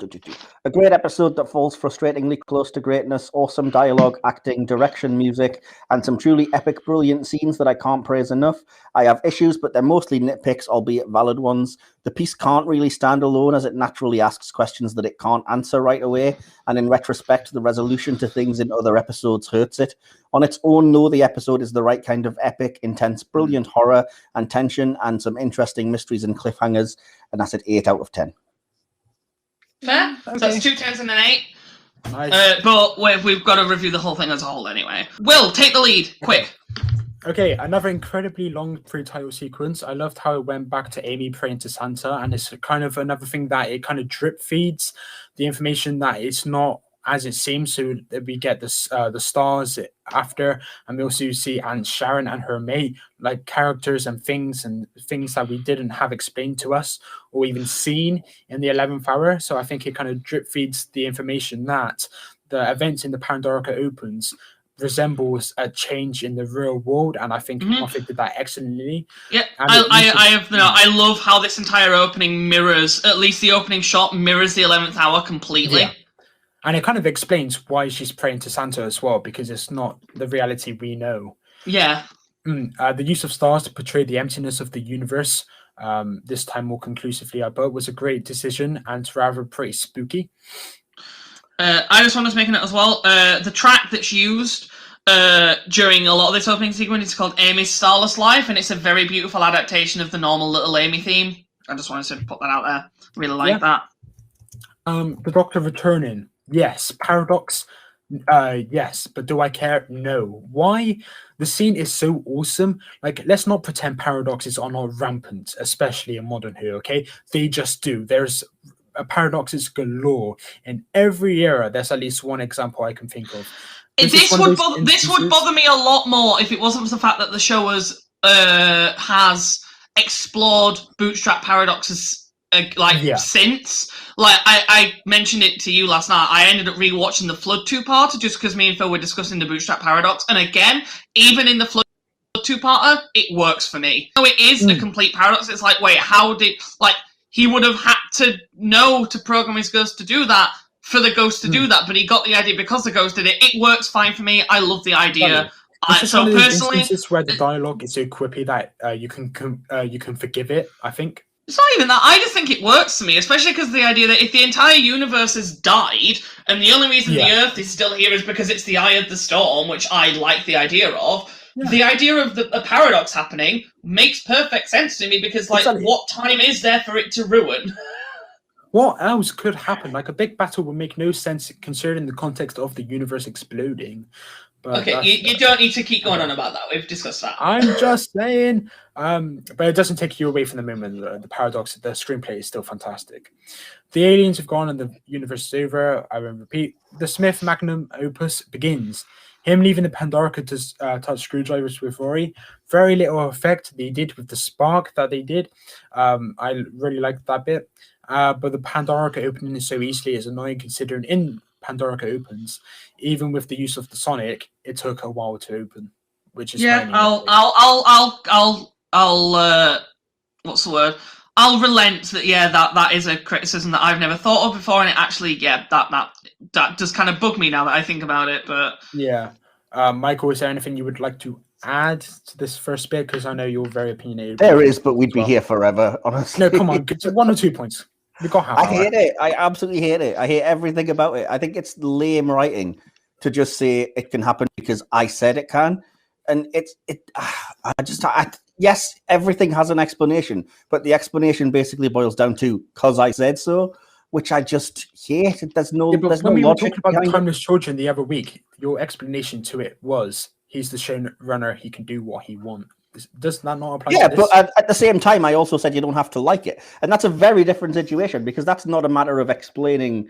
great episode that falls frustratingly close to greatness, awesome dialogue, acting, direction, music, and some truly epic, brilliant scenes that I can't praise enough. I have issues, but they're mostly nitpicks, albeit valid ones. The piece can't really stand alone, as it naturally asks questions that it can't answer right away, and in retrospect, the resolution to things in other episodes hurts it. On its own, though, the episode is the right kind of epic, intense, brilliant horror and tension, and some interesting mysteries and cliffhangers, and that's at 8 out of 10. Fair. Okay. So that's 2 10s and an 8. Nice. But we've got to review the whole thing as a whole anyway. Will, take the lead, quick. Okay, another incredibly long pre-title sequence. I loved how it went back to Amy praying to Santa, and it's kind of another thing that it kind of drip feeds the information that it's not as it seems, so that we get the stars after, and we also see Aunt Sharon and her mate, like characters and things that we didn't have explained to us or even seen in the 11th hour. So I think it kind of drip feeds the information that the events in the Pandorica Opens resembles a change in the real world, and I think Moffat did that excellently. Yeah, I love how this entire opening mirrors, at least the opening shot mirrors the 11th hour completely. Yeah. And it kind of explains why she's praying to Santa as well, because it's not the reality we know. Yeah. The use of stars to portray the emptiness of the universe, this time more conclusively, I thought was a great decision and rather pretty spooky. I just wanted to make a note as well. The track that's used during a lot of this opening sequence is called Amy's Starless Life, and it's a very beautiful adaptation of the normal Little Amy theme. I just wanted to put that out there. Really like that. The Doctor returning. Yes. Paradox. Yes. But do I care? No. Why? The scene is so awesome. Like, let's not pretend paradoxes are not rampant, especially in modern Who, okay? They just do. There's paradoxes galore. In every era, there's at least one example I can think of. This would bother me a lot more if it wasn't for the fact that the show has explored bootstrap paradoxes since. Like, I mentioned it to you last night. I ended up rewatching the Flood 2-parter just because me and Phil were discussing the bootstrap paradox. And again, even in the Flood 2-parter, it works for me. So it is a complete paradox. It's like, wait, how did... Like, he would have had to know to program his ghost to do that for the ghost to do that, but he got the idea because the ghost did it. It works fine for me. I love the idea. So personally, instances where the dialogue is so quippy that you can forgive it, I think. It's not even that. I just think it works for me, especially because the idea that if the entire universe has died and the only reason the Earth is still here is because it's the eye of the storm, which I like the idea of. Yeah. The idea of a paradox happening makes perfect sense to me because, like, what time is there for it to ruin? What else could happen? Like, a big battle would make no sense considering the context of the universe exploding. But okay, you don't need to keep going on about that. We've discussed that. I'm just saying. But it doesn't take you away from the moment. The paradox, the screenplay is still fantastic. The aliens have gone and the universe is over. I will repeat. The Smith magnum opus begins. Him leaving the Pandorica to touch screwdrivers with Rory. Very little effect they did with the spark that they did. I really liked that bit. But the Pandorica opening so easily is annoying considering in Pandorica Opens, even with the use of the Sonic, it took a while to open, which is I'll what's the word? I'll relent that. Yeah, that is a criticism that I've never thought of before, and it actually, that does kind of bug me now that I think about it. But yeah, Michael, is there anything you would like to add to this first bit? Because I know you're very opinionated. There is, but we'd be here forever, honestly. No, come on, get to 1 or 2 points. I hate it. I absolutely hate it. I hate everything about it. I think it's lame writing to just say it can happen because I said it can, and yes, everything has an explanation, but the explanation basically boils down to "cause I said so," which I just hate. There's no. There's when no we were logic talking about the behind Timeless Children the other week, your explanation to it was he's the showrunner; he can do what he wants. Does that not apply? Yeah, to this? but at the same time, I also said you don't have to like it, and that's a very different situation because that's not a matter of explaining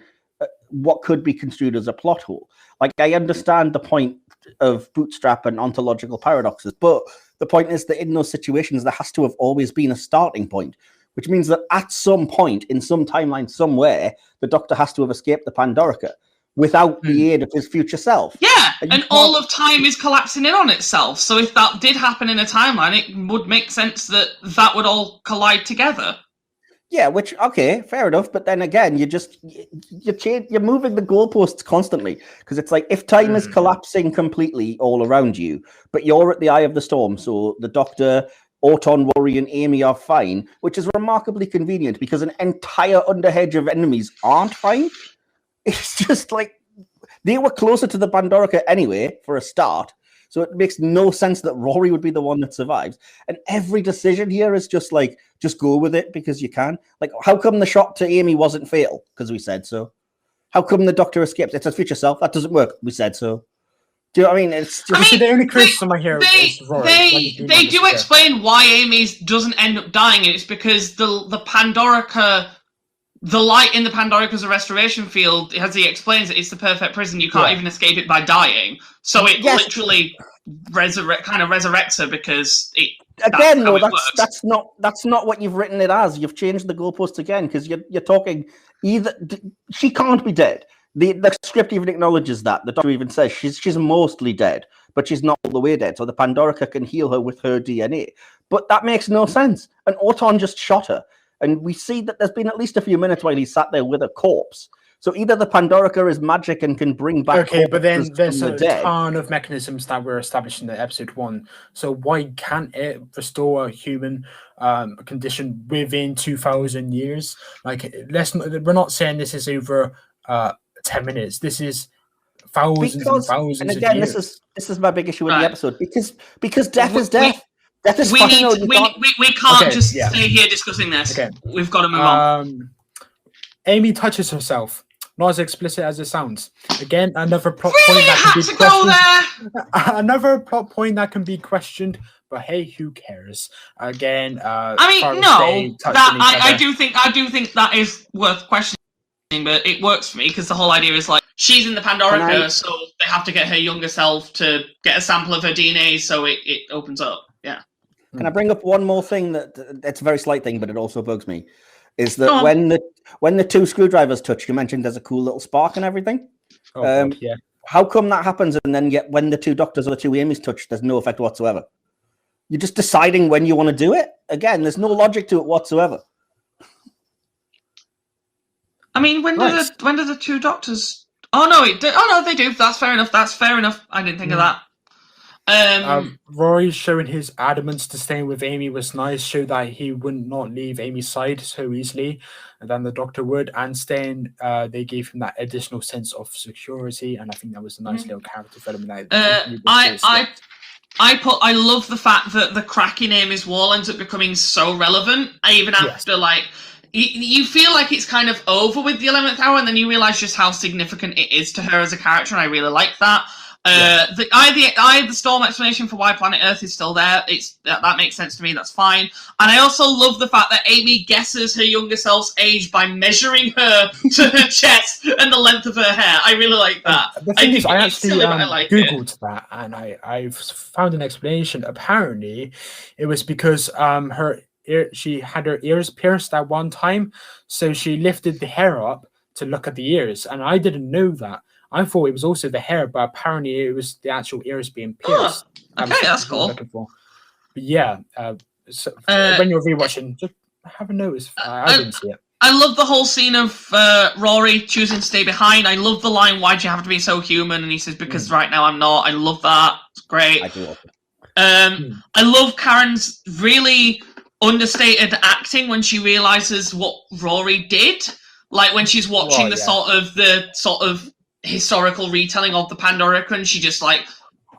what could be construed as a plot hole. Like, I understand the point of bootstrap and ontological paradoxes, but the point is that in those situations, there has to have always been a starting point, which means that at some point in some timeline somewhere, the Doctor has to have escaped the Pandorica without the aid of his future self. Yeah, and all of time is collapsing in on itself. So if that did happen in a timeline, it would make sense that would all collide together. Yeah, which, okay, fair enough. But then again, you're moving the goalposts constantly because it's like if time is collapsing completely all around you, but you're at the eye of the storm, so the Doctor, Auton, Rory, and Amy are fine, which is remarkably convenient because an entire underhedge of enemies aren't fine. It's just like they were closer to the Pandorica anyway for a start, so it makes no sense that Rory would be the one that survives. And every decision here is just like, just go with it because you can. Like, how come the shot to Amy wasn't fatal? Because we said so. How come the Doctor escapes? It's a future self. That doesn't work. We said so. Do you know what I mean? It's just... the only criticism I hear is Rory. They do explain why Amy doesn't end up dying. It's because the Pandorica... The light in the Pandorica's restoration field, as he explains it, it's the perfect prison. You can't even escape it by dying. So it literally resurrects her because it. Again, no, that's not what you've written it as. You've changed the goalpost again because you're talking either she can't be dead. The script even acknowledges that. The doctor even says she's mostly dead, but she's not all the way dead. So the Pandorica can heal her with her DNA. But that makes no sense. And Auton just shot her. And we see that there's been at least a few minutes while he sat there with a corpse. So either the Pandorica is magic and can bring back. Okay, but then there's a ton of mechanisms that were established in the episode 1. So why can't it restore a human condition within 2,000 years? Like, we're not saying this is over 10 minutes. This is thousands and thousands and again, of years. This is my big issue with the episode because death is death. Death is we can't just stay here discussing this. Okay. We've got to move on. Amy touches herself. Not as explicit as it sounds. Again, another plot point that can be questioned. Another plot point that can be questioned. But hey, who cares? Again, I do think that is worth questioning. But it works for me because the whole idea is like she's in the Pandorica, so they have to get her younger self to get a sample of her DNA, so it opens up. Yeah. Can I bring up one more thing that's a very slight thing, but it also bugs me? Is that when the 2 screwdrivers touch, you mentioned there's a cool little spark and everything. God, yeah. How come that happens and then yet when the 2 doctors or the 2 Amy's touch, there's no effect whatsoever? You're just deciding when you want to do it. Again, there's no logic to it whatsoever. I mean, when do the 2 doctors? Oh no, they do. That's fair enough. I didn't think of that. Rory showing his adamance to staying with Amy was nice, showed that he would not leave Amy's side so easily, and then the doctor would, and staying, they gave him that additional sense of security, and I think that was a nice little character development. I love the fact that the crack in Amy's wall ends up becoming so relevant, even after you feel like it's kind of over with the 11th hour, and then you realise just how significant it is to her as a character, and I really like that. The storm explanation for why planet Earth is still there. That makes sense to me. That's fine. And I also love the fact that Amy guesses her younger self's age by measuring her to her chest and the length of her hair. I really like that. The thing is, I actually googled that, and I've found an explanation. Apparently, it was because she had her ears pierced at one time, so she lifted the hair up to look at the ears, and I didn't know that. I thought it was also the hair, but apparently it was the actual ears being pierced. Okay, that's cool. But yeah, when you're rewatching, just have a notice. I didn't see it. I love the whole scene of Rory choosing to stay behind. I love the line, "Why'd you have to be so human?" And he says, "Because right now I'm not." I love that. It's great. I do love it. I love Karen's really understated acting when she realizes what Rory did. Like when she's watching the sort of historical retelling of the Pandorica, and she just like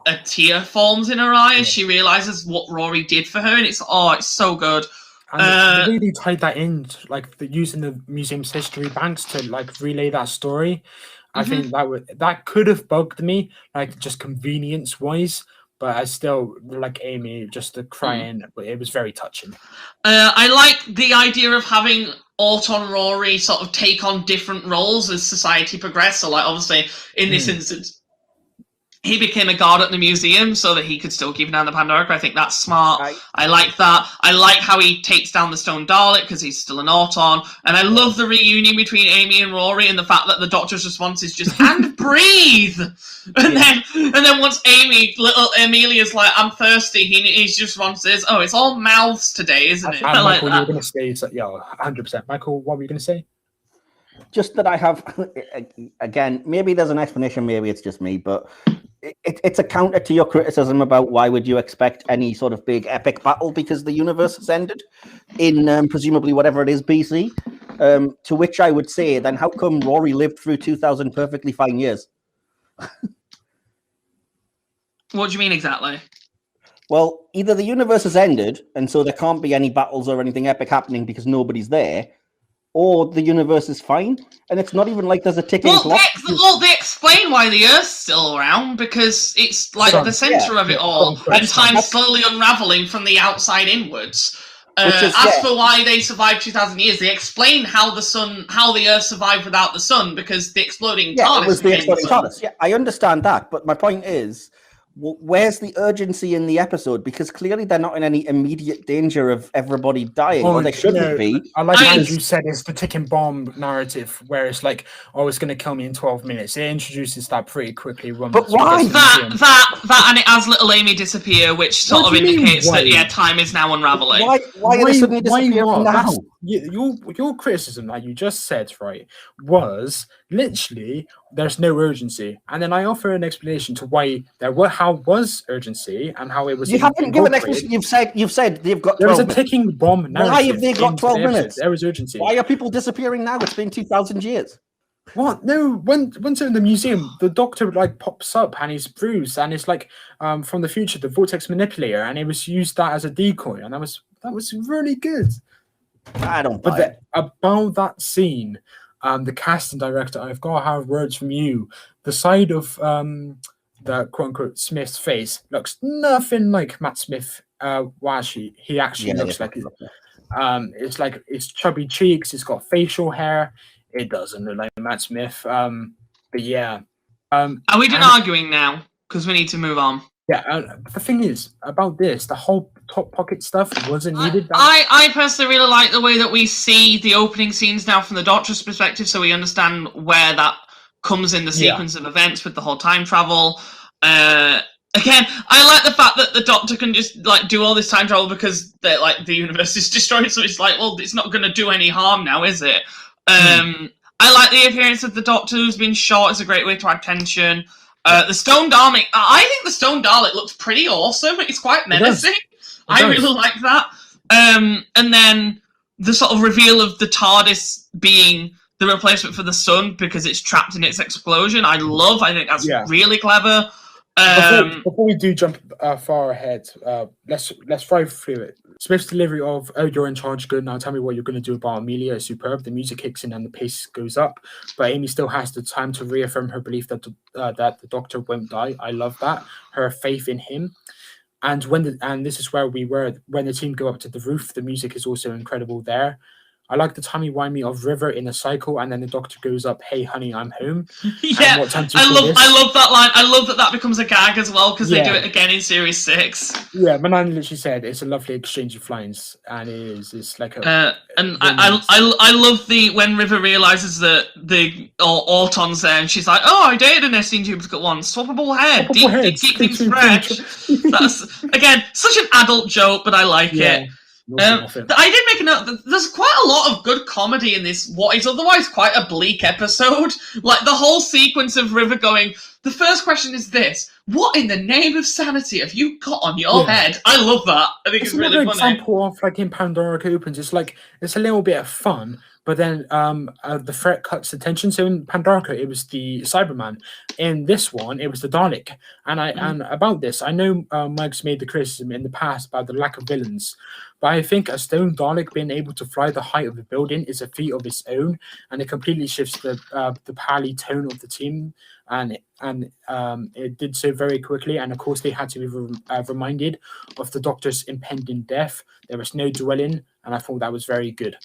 a tear forms in her eye as she realizes what Rory did for her, and it's so good. And they really tied that in, like using the museum's history banks to like relay that story. I think that could have bugged me, like just convenience wise. But I still like Amy, just the crying. It was very touching. I like the idea of having Auton and Rory sort of take on different roles as society progressed. So, like, obviously, in this instance, he became a guard at the museum so that he could still keep an eye on the Pandorica. I think that's smart. I like that. I like how he takes down the stone Dalek because he's still an Auton. And I love the reunion between Amy and Rory and the fact that the Doctor's response is just, and breathe! And then once little Amelia's like, I'm thirsty, his response is, oh, it's all mouths today, isn't it? Michael, like you were going to say, 100%. Michael, what were you going to say? Just that I have, again, maybe there's an explanation, maybe it's just me, but it's a counter to your criticism about why would you expect any sort of big epic battle because the universe has ended in presumably whatever it is BC. To which I would say, then how come Rory lived through 2,000 perfectly fine years? What do you mean exactly? Well, either the universe has ended, and so there can't be any battles or anything epic happening because nobody's there, or the universe is fine, and it's not even like there's a ticking clock. They explain why the Earth's still around, because it's like the centre of it all, and time's slowly unravelling from the outside inwards. For why they survived 2,000 years, they explain how the Earth survived without the sun, because the exploding TARDIS. It was the exploding TARDIS. Yeah, I understand that, but my point is, where's the urgency in the episode? Because clearly they're not in any immediate danger of everybody dying, or they shouldn't be. I like how you said it's the ticking bomb narrative, where it's like, oh, it's going to kill me in 12 minutes. It introduces that pretty quickly. But why? That, and it has little Amy disappear, which sort of indicates that, time is now unraveling. Why are they suddenly disappearing now? Your criticism that you just said, right, was literally there's no urgency, and then I offer an explanation to why how was urgency and how it was. You haven't given an explanation. You've said they've got. There was a ticking bomb. Why have they got 12 minutes? There was urgency. Why are people disappearing now? It's been 2,000 years. What? No, once in the museum, the doctor like pops up and he's bruised, and it's like from the future, the vortex manipulator, and it was used that as a decoy, and that was really good. I don't buy it. About that scene, the casting director, I've got to have words from you. The side of the quote unquote Smith's face looks nothing like Matt Smith. He actually looks like it. It's like it's chubby cheeks. It's got facial hair. It doesn't look like Matt Smith. But yeah. Are we done arguing now? Because we need to move on. Yeah, the thing is about this, the whole top pocket stuff wasn't needed. I personally really like the way that we see the opening scenes now from the Doctor's perspective, so we understand where that comes in the sequence of events with the whole time travel. Again, I like the fact that the Doctor can just like do all this time travel because the universe is destroyed, so it's like, well, it's not going to do any harm now, is it? I like the appearance of the Doctor who's been shot. It's a great way to add tension. The Stone Dalek, I think the Stone Dalek looks pretty awesome. It's quite menacing. I really like that. And then the sort of reveal of the TARDIS being the replacement for the Sun because it's trapped in its explosion. I think that's really clever. Before we do jump far ahead, let's drive through it. Smith's delivery of "Oh, you're in charge, good. Now tell me what you're going to do about Amelia" is superb. The music kicks in and the pace goes up, but Amy still has the time to reaffirm her belief that the Doctor won't die. I love that, her faith in him. And this is where we were when the team go up to the roof. The music is also incredible there. I like the timey-wimey of River in a cycle, and then the Doctor goes up, "Hey, honey, I'm home." Yeah, I love that line. I love that becomes a gag as well because they do it again in Series 6. Yeah, Manan literally said it's a lovely exchange of lines, and it's like a. And I love when River realizes that the Auton's there, and she's like, "Oh, I dated an SC duplicate once. Swappable head, keep things fresh." That's again such an adult joke, but I like it. I did make a note that there's quite a lot of good comedy in this, what is otherwise quite a bleak episode. Like the whole sequence of River going, the first question is this: what in the name of sanity have you got on your head? I love that. I think it's really funny. Example of like in Pandorica Opens, it's like it's a little bit of fun, but then the threat cuts the tension. So in Pandorica, it was the Cyberman. In this one, it was the Dalek. And about this, I know Mike's made the criticism in the past about the lack of villains, but I think a stone Dalek being able to fly the height of a building is a feat of its own, and it completely shifts the pally tone of the team. And it did so very quickly. And of course, they had to be reminded of the Doctor's impending death. There was no dwelling, and I thought that was very good.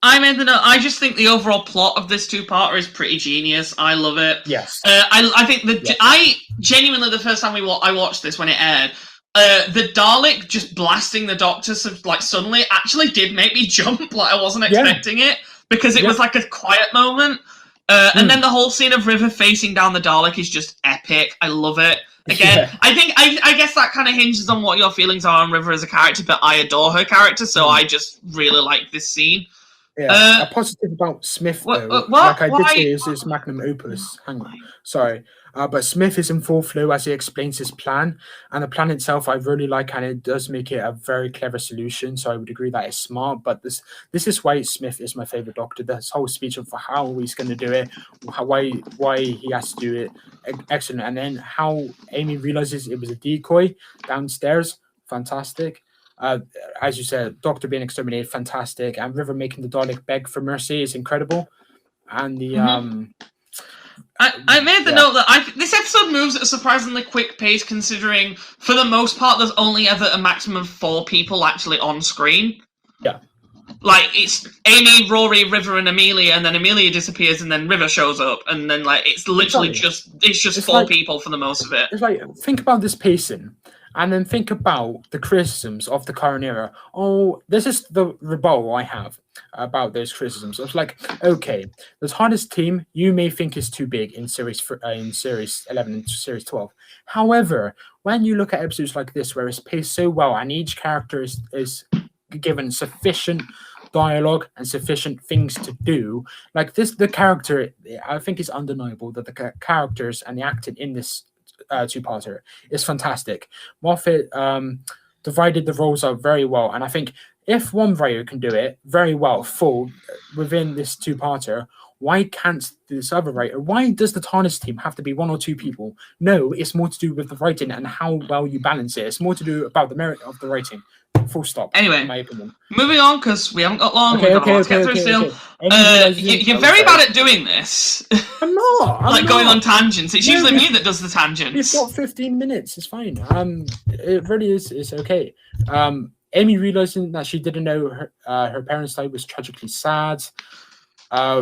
I made the note. I just think the overall plot of this two-parter is pretty genius. I love it. Yes. I think I genuinely, the first time I watched this when it aired, the Dalek just blasting the Doctor suddenly actually did make me jump. Like I wasn't expecting it because it was like a quiet moment. And then the whole scene of River facing down the Dalek is just epic. I love it. Again, I guess that kind of hinges on what your feelings are on River as a character, but I adore her character, so I just really like this scene. Yeah, a positive about Smith, though, like I did say, is his magnum opus. Hang on, sorry. But Smith is in full flow as he explains his plan, and the plan itself I really like, and it does make it a very clever solution. So I would agree that it's smart. But this is why Smith is my favorite Doctor. This whole speech of how he's going to do it, why he has to do it, excellent. And then how Amy realizes it was a decoy downstairs, fantastic. As you said, Doctor being exterminated, fantastic, and River making the Dalek beg for mercy is incredible. And the I made the note that this episode moves at a surprisingly quick pace, considering for the most part there's only ever a maximum of 4 people actually on screen. Yeah. like it's Amy, Rory, River, and Amelia, and then Amelia disappears, and then River shows up, and then like it's literally just four like, people for the most of it. It's like, think about this pacing, and then think about the criticisms of the current era. Oh, this is the rebuttal I have about those criticisms. It's like, okay, the hardest team you may think is too big in series 11 and series 12. However, when you look at episodes like this where it's paced so well and each character is given sufficient dialogue and sufficient things to do, like this, the character, I think it's undeniable that the characters and the acting in this two-parter is fantastic. Moffat divided the roles up very well, and I think if one writer can do it very well full within this two-parter, why can't this other writer? Why does the TARDIS team have to be one or two people? No, it's more to do with the writing and how well you balance it. It's more to do about the merit of the writing. Full stop. Anyway, in my opinion. Moving on, because we haven't got long. We've got a lot to get through still. You're very bad at doing this. I'm not. I'm going not. on tangents. It's usually me that does the tangents. We've got 15 minutes. It's fine. It really is. It's okay. Amy realizing that she didn't know her parents' died was tragically sad. I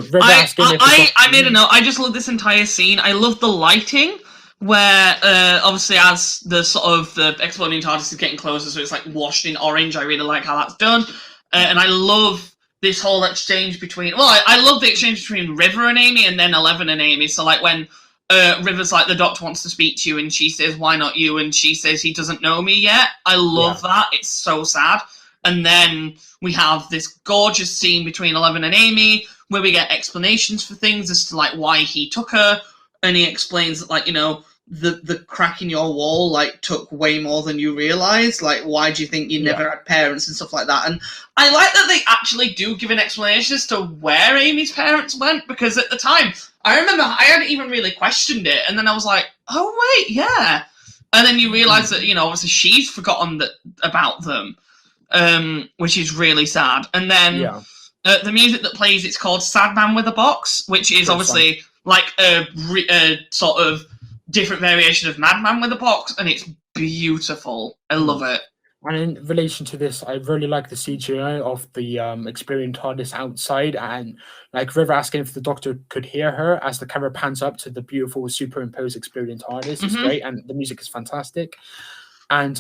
made a note. I just love this entire scene. I love the lighting, where obviously as the sort of the exploding TARDIS is getting closer, so it's like washed in orange. I really like how that's done, and I love this whole exchange between. Well, I love the exchange between River and Amy, and then 11 and Amy. So like when River's like, the doctor wants to speak to you, and she says, "Why not you?" and she says, "He doesn't know me yet." I love that. It's so sad. And then we have this gorgeous scene between 11 and Amy, where we get explanations for things as to like why he took her, and he explains that, like, you know, the crack in your wall like took way more than you realize. Like, why do you think you never had parents and stuff like that? And I like that they actually do give an explanation as to where Amy's parents went, because at the time I remember I hadn't even really questioned it, and then I was like, oh wait, yeah. And then you realize that, you know, obviously she's forgotten that about them, which is really sad. And then the music that plays, it's called Sad Man with a Box, which is obviously like a sort of different variation of Madman with a Box, and it's beautiful. I love it. And in relation to this, I really like the CGI of the experienced TARDIS outside, and like River asking if the Doctor could hear her as the camera pans up to the beautiful superimposed experienced TARDIS. It's great, and the music is fantastic. And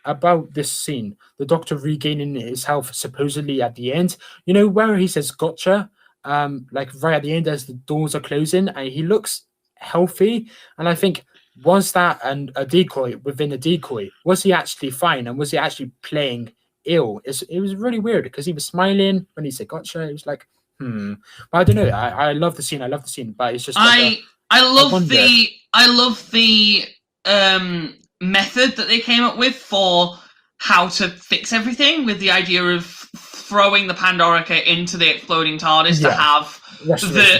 about this scene, the Doctor regaining his health supposedly at the end, you know, where he says "gotcha," like right at the end as the doors are closing, and he looks healthy, and I think, was that a decoy within a decoy? Was he actually fine, and was he actually playing ill? It was really weird because he was smiling when he said "gotcha." It was like, But I don't know. I love the scene. I love the scene, but it's just like I love the method that they came up with for how to fix everything, with the idea of throwing the Pandorica into the exploding TARDIS to have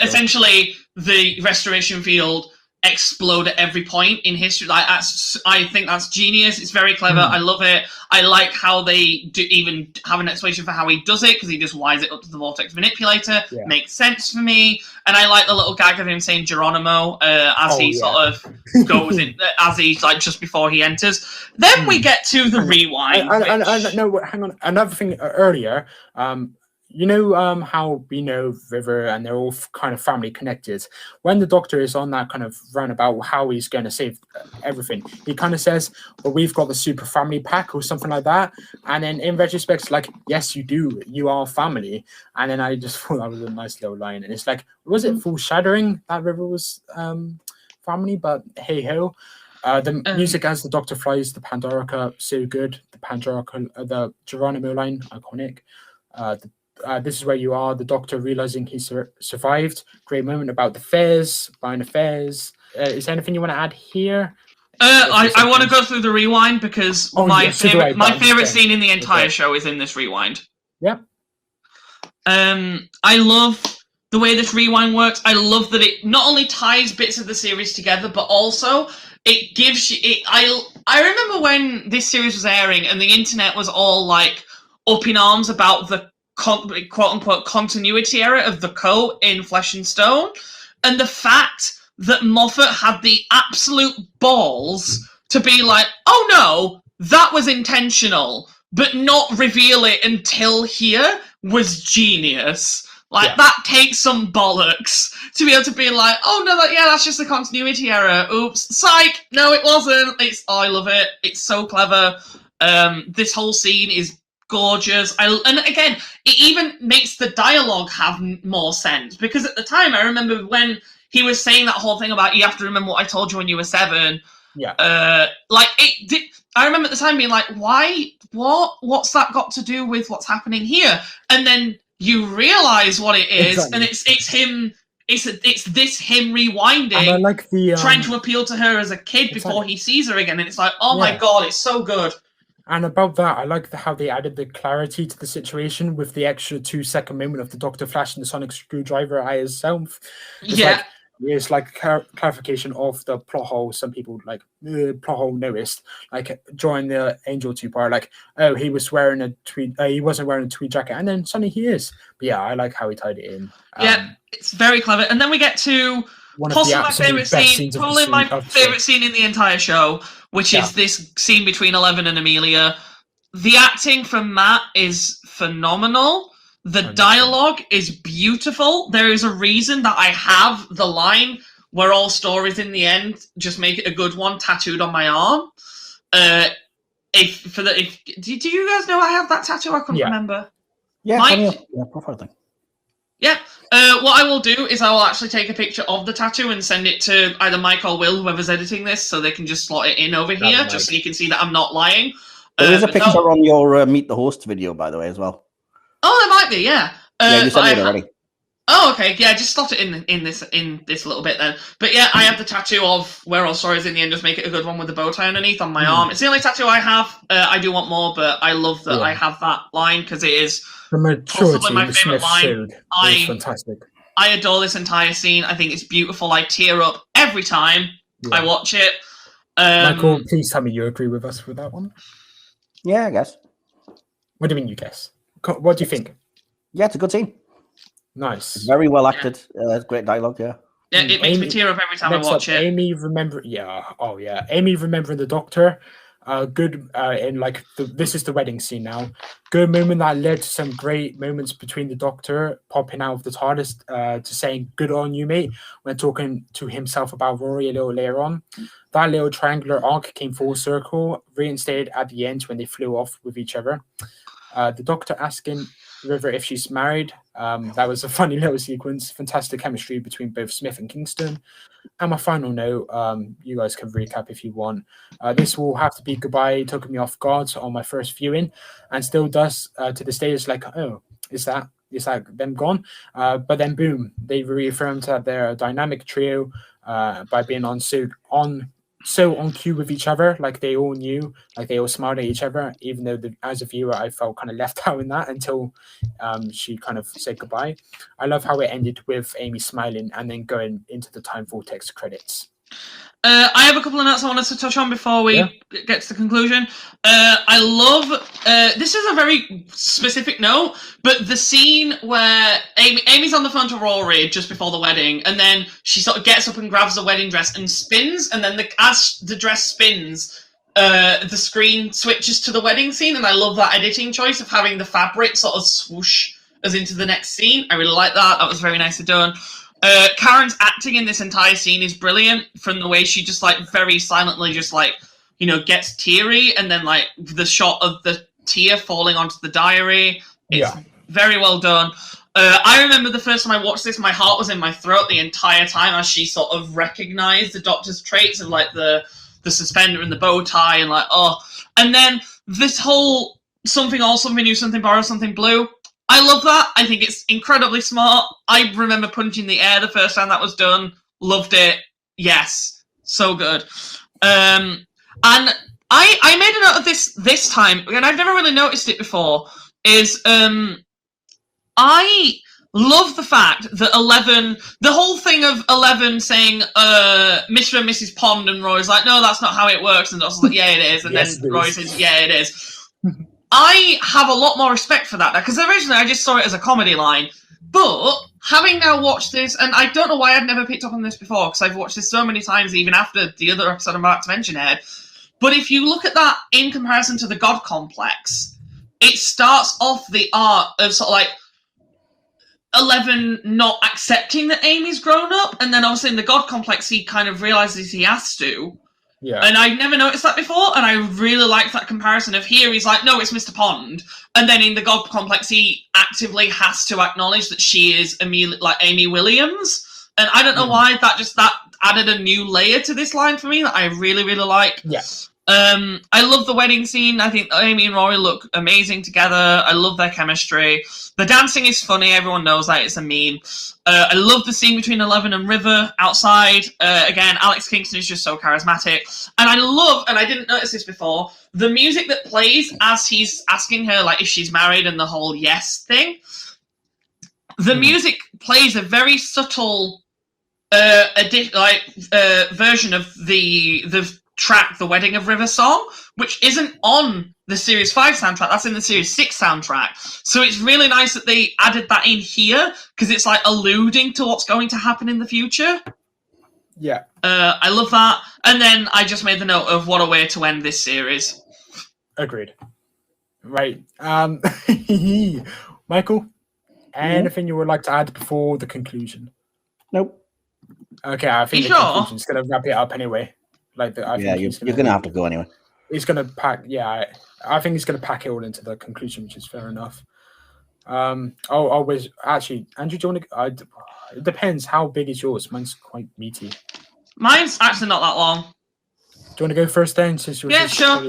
essentially the restoration field explode at every point in history. Like, I think that's genius. It's very clever. I love it. I like how they do even have an explanation for how he does it, because he just wires it up to the vortex manipulator. Makes sense for me. And I like the little gag of him saying Geronimo as he sort of goes in, as he's like just before he enters. Then we get to the rewind. No, hang on. Another thing earlier. You know how we know River and they're all kind of family connected. When the Doctor is on that kind of run about how he's going to save everything, he kind of says, well, we've got the super family pack or something like that. And then in retrospect, it's like, yes, you do. You are family. And then I just thought that was a nice little line. And it's like, was it foreshadowing that River was family? But hey-ho. The music as the Doctor flies the Pandorica, so good. The Pandorica, the Geronimo line, iconic. This is where you are, the Doctor realizing he survived. Great moment about the fairs, buying the fairs. Is there anything you want to add here? I want to go through the rewind, because my favorite scene in the entire show is in this rewind. Yep. I love the way this rewind works. I love that it not only ties bits of the series together, but also it gives you it. I remember when this series was airing and the internet was all like up in arms about the quote-unquote continuity error of the coat in Flesh and Stone, and the fact that Moffat had the absolute balls to be like, oh no, that was intentional, but not reveal it until here, was genius. Like, that takes some bollocks to be able to be like, oh, no, that's just a continuity error. Oops. Psych! No, it wasn't. I love it. It's so clever. This whole scene is gorgeous. And again, it even makes the dialogue have more sense. Because at the time, I remember when he was saying that whole thing about, you have to remember what I told you when you were 7. Yeah. I remember at the time being like, why? What's that got to do with what's happening here? And then you realize what it is, exactly. and it's him. It's this him rewinding, and I like the trying to appeal to her as a kid before he sees her again, and it's like, oh my god, it's so good. And about that, I like how they added the clarity to the situation with the extra 2-second moment of the Doctor flashing the sonic screwdriver at himself. It's like clarification of the plot hole. Some people plot hole noticed, like during the Angel 2-part, like, oh, he was wearing a tweed, he wasn't wearing a tweed jacket, and then suddenly he is. But yeah, I like how he tied it in. It's very clever. And then we get to possibly my favorite scene, probably my favorite scene in the entire show, which is this scene between Eleven and Amelia. The acting from Matt is phenomenal. The dialogue is beautiful. There is a reason that I have the line, "We're all stories in the end, just make it a good one," tattooed on my arm. Do you guys know I have that tattoo? I couldn't remember. Yeah, Mike? profile thing. Yeah. What I will do is I will actually take a picture of the tattoo and send it to either Mike or Will, whoever's editing this, so they can just slot it in over here, just so you can see that I'm not lying. There is a picture on your Meet the Host video, by the way, as well. Oh, there might be, yeah. Yeah, you sent it already. Oh, okay. Yeah, just slot it in this little bit then. But yeah, I have the tattoo of "We're all stories in the end, just make it a good one" with the bow tie underneath on my arm. It's the only tattoo I have. I do want more, but I love that I have that line because it is possibly my favorite line. It's fantastic. I adore this entire scene. I think it's beautiful. I tear up every time I watch it. Michael, please tell me you agree with us with that one. Yeah, I guess. What do you mean you guess? What do you think? Yeah, it's a good scene. Nice. Very well acted. Great dialogue, yeah. Yeah, it makes me tear up every time I watch it. Amy remembering the Doctor. Good in this is the wedding scene now. Good moment that led to some great moments between the Doctor popping out of the TARDIS to saying "good on you, mate" when talking to himself about Rory a little later on. That little triangular arc came full circle, reinstated at the end when they flew off with each other. The Doctor asking River if she's married. That was a funny little sequence. Fantastic chemistry between both Smith and Kingston. And my final note, you guys can recap if you want. This will have to be goodbye. Took me off guard on my first viewing, and still does to this day. It's like, oh, is that them gone? But then boom, they reaffirmed that they're a dynamic trio by being on cue with each other, like they all knew, like they all smiled at each other, even though as a viewer I felt kind of left out in that until she kind of said goodbye. I love how it ended with Amy smiling and then going into the Time Vortex credits. I have a couple of notes I wanted to touch on before we get to the conclusion. I love, this is a very specific note, but the scene where Amy's on the phone to Rory just before the wedding, and then she sort of gets up and grabs the wedding dress and spins, and then as the dress spins, the screen switches to the wedding scene, and I love that editing choice of having the fabric sort of swoosh as into the next scene. I really like that. That was very nicely done. Karen's acting in this entire scene is brilliant, from the way she just very silently just gets teary, and then the shot of the tear falling onto the diary. It's very well done. I remember the first time I watched this, my heart was in my throat the entire time as she sort of recognized the Doctor's traits of the suspender and the bow tie and and then this whole something all, something new, something borrowed, something blue. I love that. I think it's incredibly smart. I remember punching the air the first time that was done. Loved it. Yes. So good. And I made a note of this time, and I've never really noticed it before, is I love the fact that Eleven, the whole thing of Eleven saying Mr. and Mrs. Pond, and Roy's like, no, that's not how it works, and Dawson's like, yeah, it is, and yes, then Roy says, yeah, it is. I have a lot more respect for that now, because originally I just saw it as a comedy line. But having now watched this, and I don't know why I'd never picked up on this before, because I've watched this so many times, even after the other episode I'm about to mention, Ed. But if you look at that in comparison to the God Complex, it starts off the arc of sort of like 11 not accepting that Amy's grown up, and then obviously in the God Complex he kind of realizes he has to. Yeah. And I'd never noticed that before, and I really liked that comparison of here he's like, no, it's Mr. Pond, and then in the God Complex he actively has to acknowledge that she is Amy Williams, and I don't know why that added a new layer to this line for me that I really, really like. Yes. I love the wedding scene. I think Amy and Rory look amazing together. I love their chemistry. The dancing is funny. Everyone knows that. It's a meme. I love the scene between Eleven and River outside. Again, Alex Kingston is just so charismatic. And I love, and I didn't notice this before, the music that plays as he's asking her like if she's married and the whole yes thing. The music plays a very subtle version of the track The Wedding of River song, which isn't on the Series 5 soundtrack, that's in the Series 6 soundtrack. So it's really nice that they added that in here, because it's like alluding to what's going to happen in the future. Yeah. I love that. And then I just made the note of what a way to end this series. Agreed. Right. Michael, anything you would like to add before the conclusion? Nope. Okay, I think the conclusion's going to wrap it up anyway. You're gonna have to go anyway. He's gonna pack. Yeah, I think he's gonna pack it all into the conclusion, which is fair enough. Actually, Andrew, do you want to? It depends. How big is yours? Mine's quite meaty. Mine's actually not that long. Do you want to go first then? Since yeah, sure.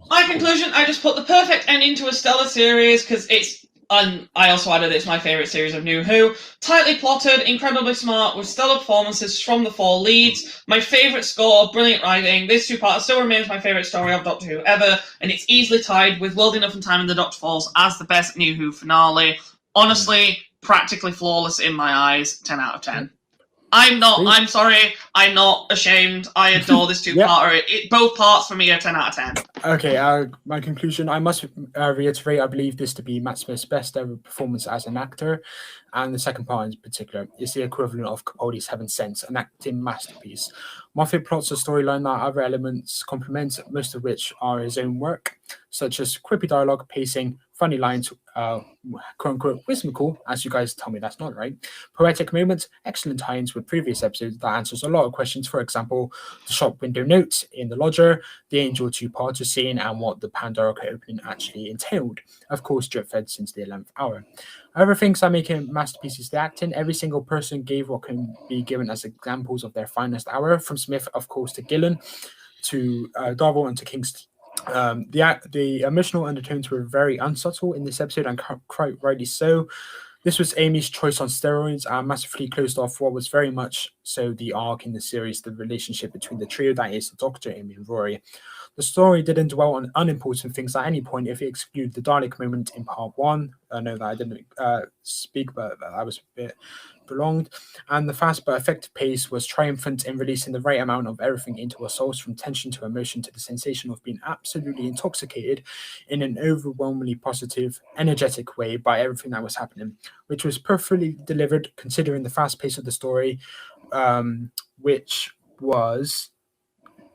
My conclusion: I just put the perfect ending to a stellar series because it's. And I also added it's my favourite series of New Who. Tightly plotted, incredibly smart, with stellar performances from the 4 leads. My favourite score, brilliant writing. This two-parter still remains my favourite story of Doctor Who ever, and it's easily tied with World Enough and Time and the Doctor Falls as the best New Who finale. Honestly, practically flawless in my eyes. 10 out of 10. I'm sorry, I'm not ashamed. I adore this two-parter. Both parts for me are 10 out of 10. Okay, my conclusion, I must reiterate, I believe this to be Matt Smith's best ever performance as an actor, and the second part in particular is the equivalent of Capaldi's Heaven Sent, an acting masterpiece. Moffat plots a storyline that other elements complement, most of which are his own work, such as quippy dialogue, pacing, funny lines, quote-unquote whimsical, as you guys tell me that's not right, poetic moments, excellent tie-ins with previous episodes that answers a lot of questions, for example, the shop window notes in The Lodger, the Angel two-parter scene, and what the Pandorica opening actually entailed. Of course, drip-fed since the 11th hour. Other things that make him masterpieces the acting. Every single person gave what can be given as examples of their finest hour, from Smith, of course, to Gillen, to Darvel, and to Kingston. The emotional undertones were very unsubtle in this episode, and quite rightly so. This was Amy's choice on steroids and massively closed off what was very much so the arc in the series, the relationship between the trio that is the Doctor, Amy, and Rory. The story didn't dwell on unimportant things at any point if you exclude the Dalek moment in part 1. I know that I didn't speak, but that was a bit prolonged. And the fast but effective pace was triumphant in releasing the right amount of everything into us souls, from tension to emotion to the sensation of being absolutely intoxicated in an overwhelmingly positive, energetic way by everything that was happening, which was perfectly delivered considering the fast pace of the story, which was,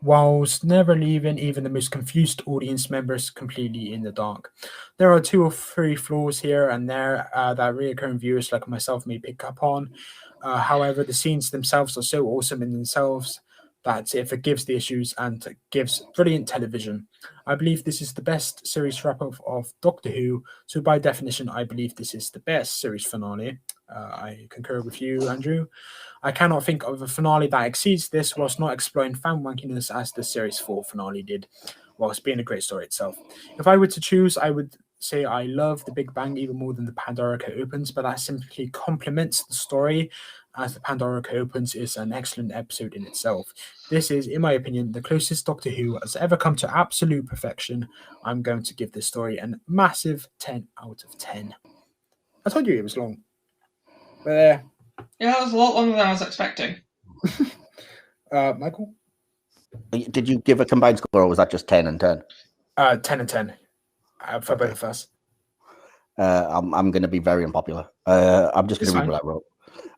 whilst never leaving even the most confused audience members completely in the dark. There are 2 or 3 flaws here and there that recurring viewers like myself may pick up on. However, the scenes themselves are so awesome in themselves that it forgives the issues and gives brilliant television. I believe this is the best series wrap-up of Doctor Who, so by definition, I believe this is the best series finale. I concur with you, Andrew. I cannot think of a finale that exceeds this whilst not exploring fan wankiness as the Series 4 finale did, whilst being a great story itself. If I were to choose, I would say I love The Big Bang even more than the Pandorica Opens, but that simply complements the story, as the Pandorica Opens is an excellent episode in itself. This is, in my opinion, the closest Doctor Who has ever come to absolute perfection. I'm going to give this story a massive 10 out of 10. I told you it was long. But yeah, that was a lot longer than I was expecting. Michael? Did you give a combined score, or was that just 10 and 10? 10 and 10 for both of us. I'm going to be very unpopular. I'm just going to read what I wrote.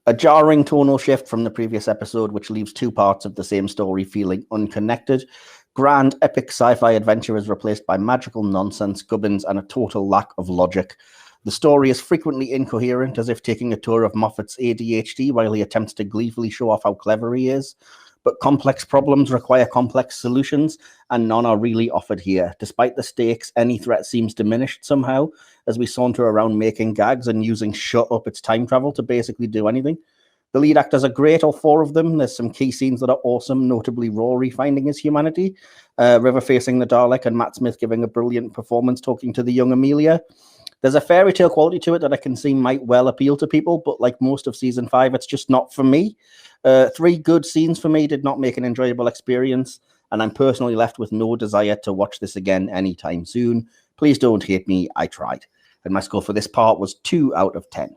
A jarring tonal shift from the previous episode, which leaves 2 parts of the same story feeling unconnected. grand, epic sci-fi adventure is replaced by magical nonsense, gubbins, and a total lack of logic. The story is frequently incoherent, as if taking a tour of Moffat's ADHD while he attempts to gleefully show off how clever he is. But complex problems require complex solutions, and none are really offered here. Despite the stakes, any threat seems diminished somehow, as we saunter around making gags and using Shut Up, It's Time Travel to basically do anything. The lead actors are great, all four of them. There's some key scenes that are awesome, notably Rory finding his humanity, River facing the Dalek, and Matt Smith giving a brilliant performance talking to the young Amelia. There's a fairy tale quality to it that I can see might well appeal to people, but like most of season 5, it's just not for me. 3 good scenes for me did not make an enjoyable experience, and I'm personally left with no desire to watch this again anytime soon. Please don't hate me, I tried. And my score for this part was 2 out of 10,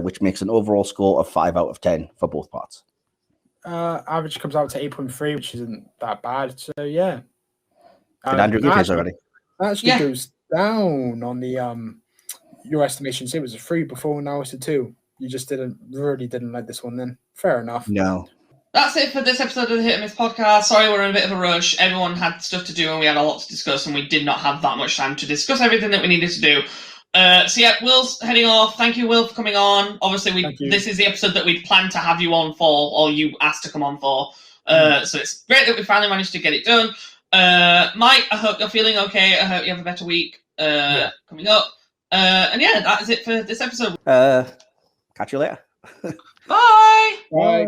which makes an overall score of 5 out of 10 for both parts. Average comes out to 8.3, which isn't that bad. So yeah. Did Andrew give his already? Actually goes down on the your estimations. It was a 3 before, now it's a 2. You just really didn't like this one then. Fair enough. No. That's it for this episode of the Hit and Miss podcast. Sorry, we're in a bit of a rush. Everyone had stuff to do and we had a lot to discuss, and we did not have that much time to discuss everything that we needed to do. So yeah, Will's heading off. Thank you, Will, for coming on. Obviously, this is the episode that we'd planned to have you on for, or you asked to come on for. So it's great that we finally managed to get it done. Mike, I hope you're feeling okay. I hope you have a better week coming up. And yeah, that is it for this episode. Catch you later. Bye. Bye.